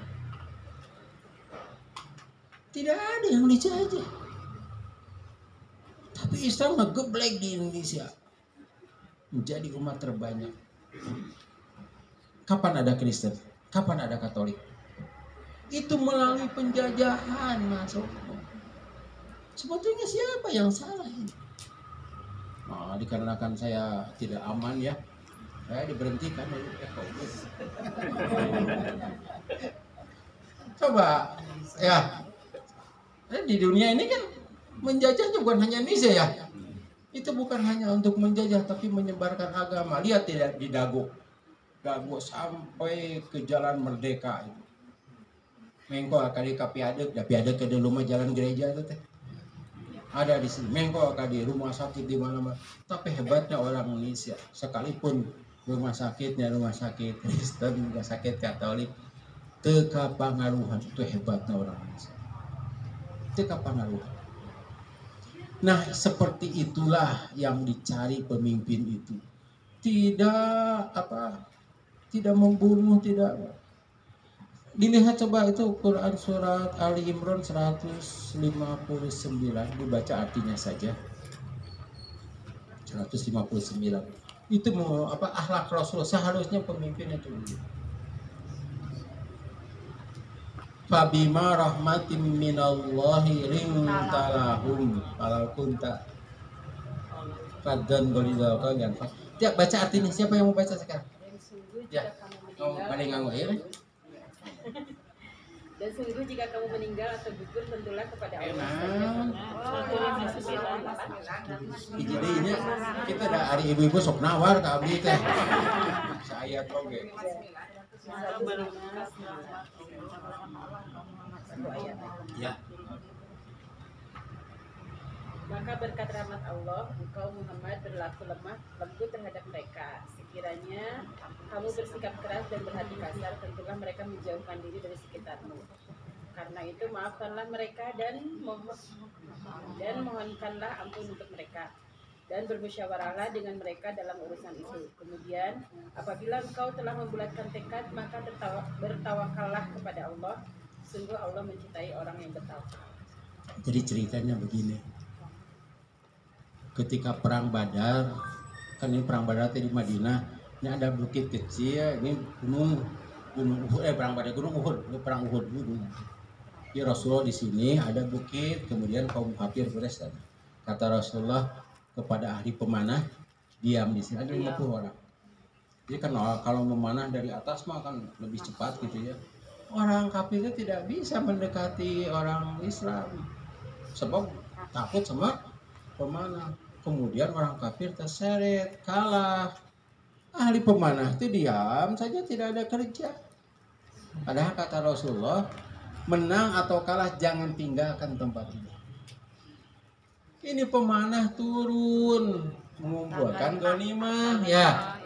Tidak ada yang dijajah. Tapi Islam ngegeblek di Indonesia. Menjadi umat terbanyak. Kapan ada Kristen? Kapan ada Katolik? Itu melalui penjajahan masuk. Sebetulnya siapa yang salah ini? Nah, dikarenakan saya tidak aman ya, saya diberhentikan dari FKUB. Coba ya, di dunia ini kan menjajahnya bukan hanya Indonesia ya. Itu bukan hanya untuk menjajah tapi menyebarkan agama. Lihat tidak di Dago sampai ke Jalan Merdeka itu. Mengko kali kapiadek, dapiadek ke rumah jalan gereja itu teh. Ada di sini. Mengko kali rumah sakit di mana-mana. Tapi hebatnya orang Indonesia, sekalipun rumah sakitnya rumah sakit Kristen, rumah sakit Katolik, teka pangaruhan, itu hebatnya orang Indonesia. Teka pangaruhan. Nah, seperti itulah yang dicari pemimpin itu. Tidak membunuh, tidak. Dilihat coba itu Quran surat Ali Imran 159, dibaca artinya saja. 159. Itu akhlak Rasul, seharusnya pemimpin itu. Fabima rahmatin minallahi rintalahum kalau kunta faddan golidal kalian. Ya, baca artinya, siapa yang mau baca sekarang? Ya, mau paling nganggo ya. Dan sungguh jika kamu meninggal atau gugur tentulah kepada Allah. Jadi ini kita ada hari ibu-ibu sok nawar ke abdi teh. Saya oge. Ya. Maka berkat rahmat Allah, engkau Muhammad berlaku lemah lembut terhadap mereka. Sekiranya kamu bersikap keras dan berhati kasar, tentulah mereka menjauhkan diri dari sekitarmu. Karena itu maafkanlah mereka dan mohonkanlah ampun untuk mereka. Dan bermusyawarahlah dengan mereka dalam urusan itu. Kemudian apabila engkau telah membulatkan tekad, maka bertawakallah kepada Allah. Sungguh Allah mencintai orang yang bertawakal. Jadi ceritanya begini. Ketika perang Badar, kan ini perang Badar di Madinah, ini ada bukit kecil, ini gunung perang Badar, gunung Uhud, ini perang Uhud dulu. Ya Rasulullah di sini ada bukit, kemudian kaum kafir beres. Kata Rasulullah kepada ahli pemanah, diam di sini, ada 50 orang. Jadi kan kalau memanah dari atas mah kan lebih cepat gitu ya. Orang kafirnya tidak bisa mendekati orang Islam, sebab takut sama pemanah. Kemudian orang kafir terseret, kalah. Ahli pemanah itu diam saja, tidak ada kerja. Padahal kata Rasulullah, menang atau kalah jangan tinggalkan tempat ini. Ini pemanah turun mengumpulkan ghanimah ya.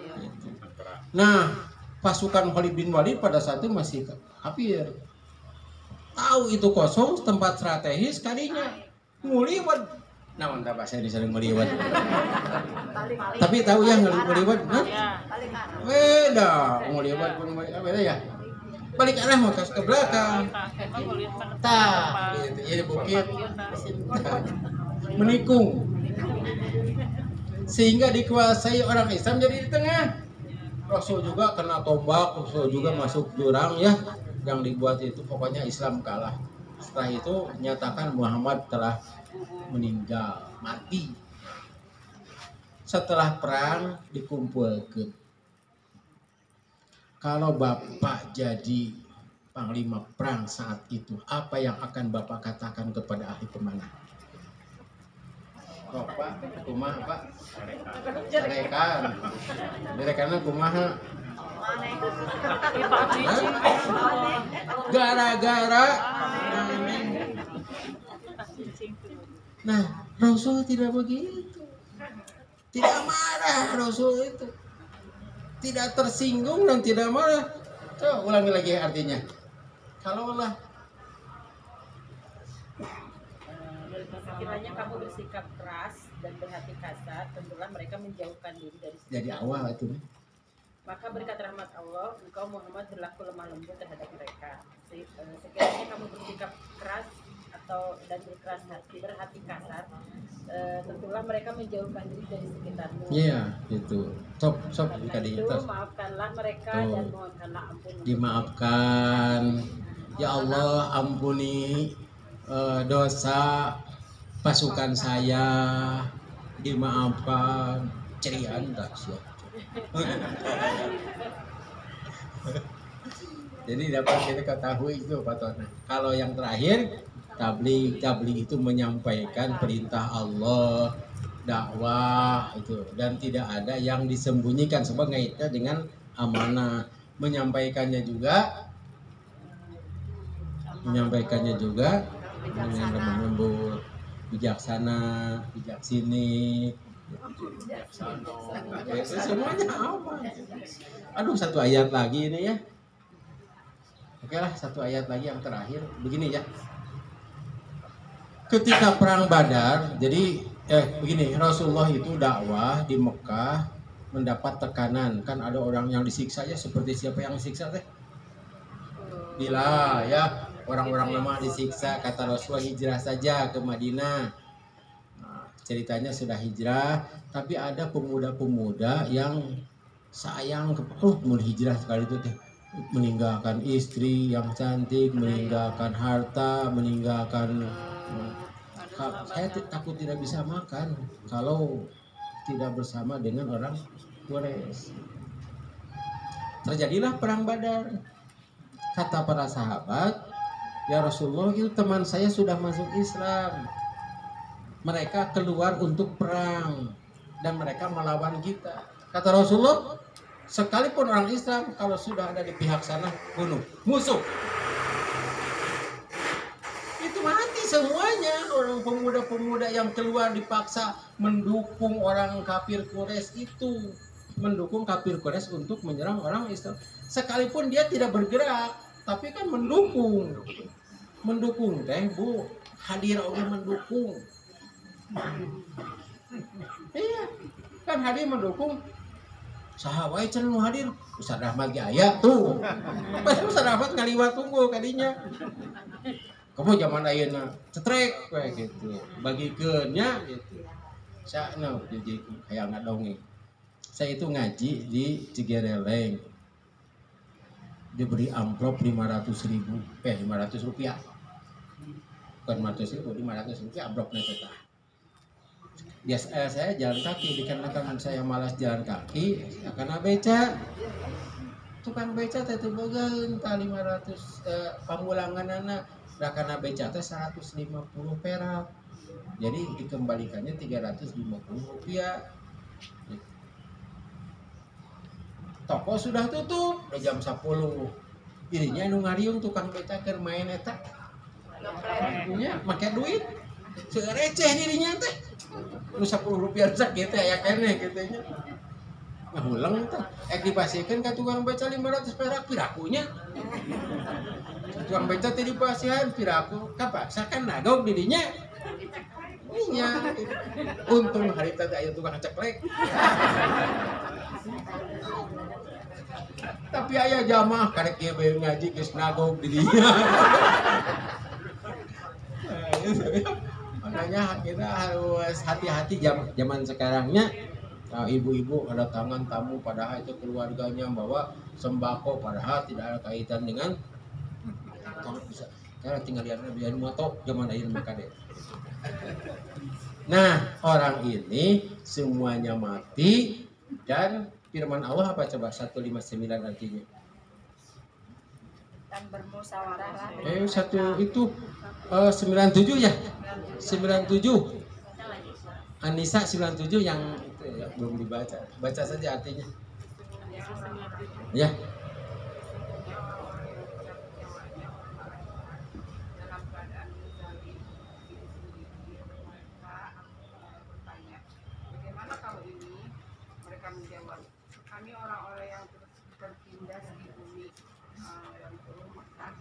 Nah, pasukan Khalid bin Walid pada saat itu masih kafir. Tahu itu kosong, tempat strategis kadinya nguliwat. Namun tak bahasa ini sering nguliwat. Tapi tahu ya nguliwat? Beda, nguliwat pun beda ya. Balik arah mau ke belakang. Tah, gitu. Jadi bukit menikung. Sehingga dikuasai orang Islam jadi di tengah. Rasul juga kena tombak, Rasul juga masuk jurang ya. Yang dibuat itu pokoknya Islam kalah. Setelah itu nyatakan Muhammad telah meninggal, mati. Setelah perang dikumpulkan. Kalau Bapak jadi panglima perang saat itu, apa yang akan Bapak katakan kepada ahli pemanah? Oh, Pak, kumaha Pak? Carekan. Direkana kumaha? Gara-gara. Nah, Rasul tidak begitu. Tidak marah Rasul itu. Tidak tersinggung dan tidak marah. Coba ulangi lagi artinya. Kalaulah sekiranya kamu bersikap keras dan berhati kasar, tentulah mereka menjauhkan diri dari jadi awal itu. Maka berkat rahmat Allah, engkau Muhammad berlaku lemah lembut terhadap mereka. Sekiranya kamu bersikap keras dan berhati kasar, tentulah mereka menjauhkan diri dari sekitarmu. Iya, itu. Sok Karena di itu atas. maafkanlah mereka dan mohonkanlah ampun. Dimaafkan. Ya Allah, ampuni dosa pasukan saya, dimaafkan. Cerian tak siap. Jadi dapat kita ketahui itu Pak Tona. Kalau yang terakhir tabligh itu menyampaikan perintah Allah, dakwah itu, dan tidak ada yang disembunyikan sebab ngaitnya dengan amanah. Menyampaikannya juga dengan lemah lembut, bijaksana, bijaksini. Itu semuanya aman. Aduh, satu ayat lagi ini ya. Oke lah, satu ayat lagi yang terakhir. Begini ya. Ketika perang Badar, jadi begini, Rasulullah itu dakwah di Mekah mendapat tekanan. Kan ada orang yang disiksa ya, seperti siapa yang disiksa teh? Bila ya, orang-orang lemah disiksa, kata Rasulullah hijrah saja ke Madinah. Nah, ceritanya sudah hijrah, tapi ada pemuda-pemuda yang sayang mau hijrah sekali itu teh, meninggalkan istri yang cantik, meninggalkan harta, meninggalkan. Saya takut tidak bisa makan kalau tidak bersama dengan orang Quraisy. Terjadilah perang Badar. Kata para sahabat, ya Rasulullah, itu teman saya sudah masuk Islam. Mereka keluar untuk perang dan mereka melawan kita. Kata Rasulullah, sekalipun orang Islam kalau sudah ada di pihak sana, bunuh, musuh. Itu mati semuanya. Orang pemuda-pemuda yang keluar dipaksa mendukung orang kafir Quraisy itu, mendukung kafir Quraisy untuk menyerang orang Islam. Sekalipun dia tidak bergerak, tapi kan mendukung teh Bu, hadir Allah mendukung. Iya, kan hadir mendukung. Sahabat cenah hadir, Ustaz Rahmat ge aya tuh. Pas Ustaz Rahmat ngaliwat tunggu kadinya. Kamu zaman ayeuna cetrek kayak gitu. Bagikeunnya gitu. Sakna jadi kayak ngadongeng. Saya itu ngaji di Cigereleng. Diberi amplop 500 rupiah. Bukan 500 ribu, 500 rupiah amplopnya tetap. Saya jalan kaki, dikarenakan saya malas jalan kaki, karena beca. Tukang beca teh bogaheun tah 500 pamulanganana, da kana beca teh 150 perak. Jadi dikembalikannya 350 rupiah. Toko sudah tutup, udah jam 10. Dirinya nu ngariung tukang beca keur main eta. Nya make duit. Seureceh dirinya teh. Nu 10 rupiah sakit teh aya keneh kitu nya. Ngulang tuh. Dipasihkan ke tukang beca 500 perak pirakunya. Tukang beca tadi dipasihan piraku. Kapaksa kan nagog dirinya. Iya. Untung hari tadi aya tukang ceklek. Tapi aya jamaah karek ieu bae ngaji geus nagog dirinya. Makanya kita harus hati-hati zaman sekarangnya. Nah, ibu-ibu ada tangan tamu padahal itu keluarganya bawa sembako padahal tidak ada kaitan dengan kalau bisa karena tinggal biar moto zaman air mereka deh. Nah, orang ini semuanya mati dan firman Allah apa coba 159 artinya? Dan bermusyawarah lah. Satu itu 97 ya? 97. Anissa 97 yang itu ya, belum dibaca. Baca saja artinya. Ya. Bagaimana kalau ini? Mereka menjawab, kami orang-orang yang tertindas di bumi yang turun Mekah.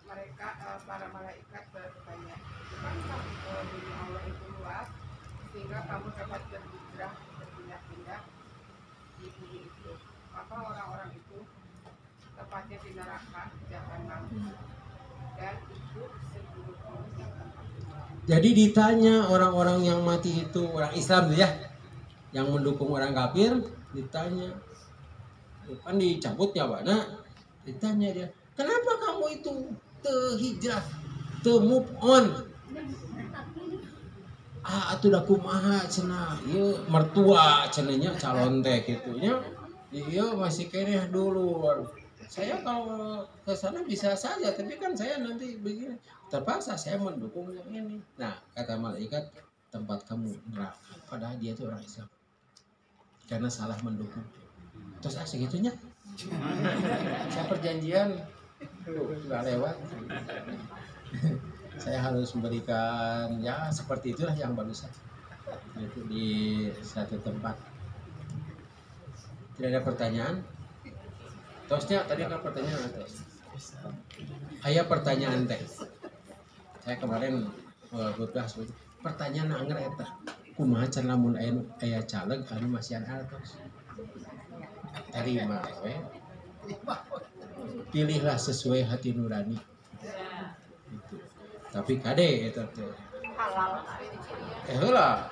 Mereka para malaikat bertanya, bukankah bumi Allah itu luas sehingga kamu dapat berhijrah berpindah-pindah di bumi itu? Maka orang-orang itu tepatnya di neraka jahanam dan itu seburuk-buruknya tempat. Jadi ditanya orang-orang yang mati itu orang Islam ya, yang mendukung orang kafir ditanya, kan dicabut nyawana, ditanya dia, kenapa kamu itu hijrah, move on? Atuh da kumaha cenah, ieu mertua cenahnya calon teh kitunya. Iya masih keneh dulu. Saya kalau ke sana bisa saja, tapi kan saya nanti begini. Terpaksa saya mendukung yang ini. Nah, kata malaikat, tempat kamu neraka. Padahal dia itu orang Islam. Karena salah mendukung. Terus segitunya. Saya perjanjian nggak lewat. Saya harus memberikan ya seperti itulah yang bagus itu di satu tempat. Tidak ada pertanyaan. Tosnya tadi kan pertanyaan tos. Aya pertanyaan teh. Saya kemarin khutbah seperti pertanyaan anger eta. Kumaha can lamun aya caleg anu masihan altos. Terima we. Pilihlah sesuai hati nurani. Gitu. Tapi kade eta teh. Heula.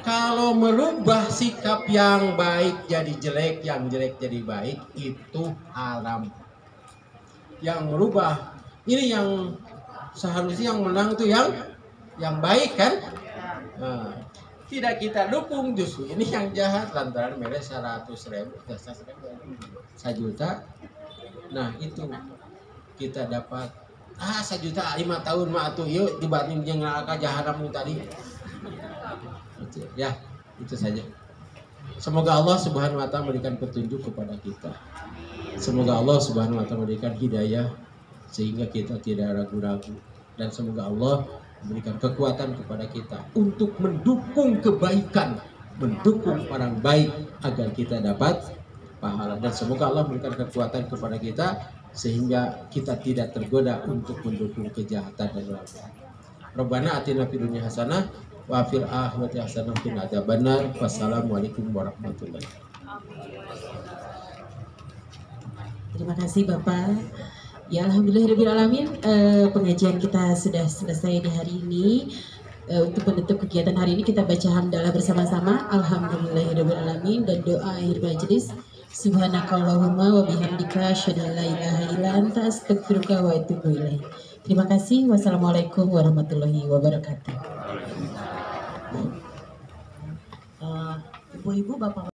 Kalau merubah sikap yang baik jadi jelek, yang jelek jadi baik itu haram. Yang merubah ini yang seharusnya yang menang tuh yang baik kan? Nah, tidak kita dukung justru ini yang jahat lantaran mereka 100.000, 1 juta. Nah itu kita dapat 1 juta 5 tahun mah atuh yuk dibanding yang neraka jahanam tadi. Itu, ya itu saja. Semoga Allah Subhanahu wa taala memberikan petunjuk kepada kita. Semoga Allah Subhanahu wa taala memberikan hidayah sehingga kita tidak ragu-ragu, dan semoga Allah memberikan kekuatan kepada kita untuk mendukung kebaikan, mendukung orang baik agar kita dapat pahala, dan semoga Allah memberikan kekuatan kepada kita sehingga kita tidak tergoda untuk mendukung kejahatan dan kejahatan. Rabbana atina fid dunya hasanah wa fil akhirati hasanah wa qina adzabannar. Wassalamualaikum warahmatullahi wabarakatuh. Terima kasih Bapak. Ya alhamdulillahirrahmanirrahim, pengajian kita sudah selesai di hari ini. Untuk penutup kegiatan hari ini kita baca hamdalah bersama-sama. Alhamdulillahirrahmanirrahim, dan doa akhir majelis. Subhanakallahumma wa bihamdika asyhadu an la ilaha illa anta astaghfiruka wa atubu ilaik. Terima kasih. Wassalamualaikum warahmatullahi wabarakatuh. Ibu-ibu, Bapak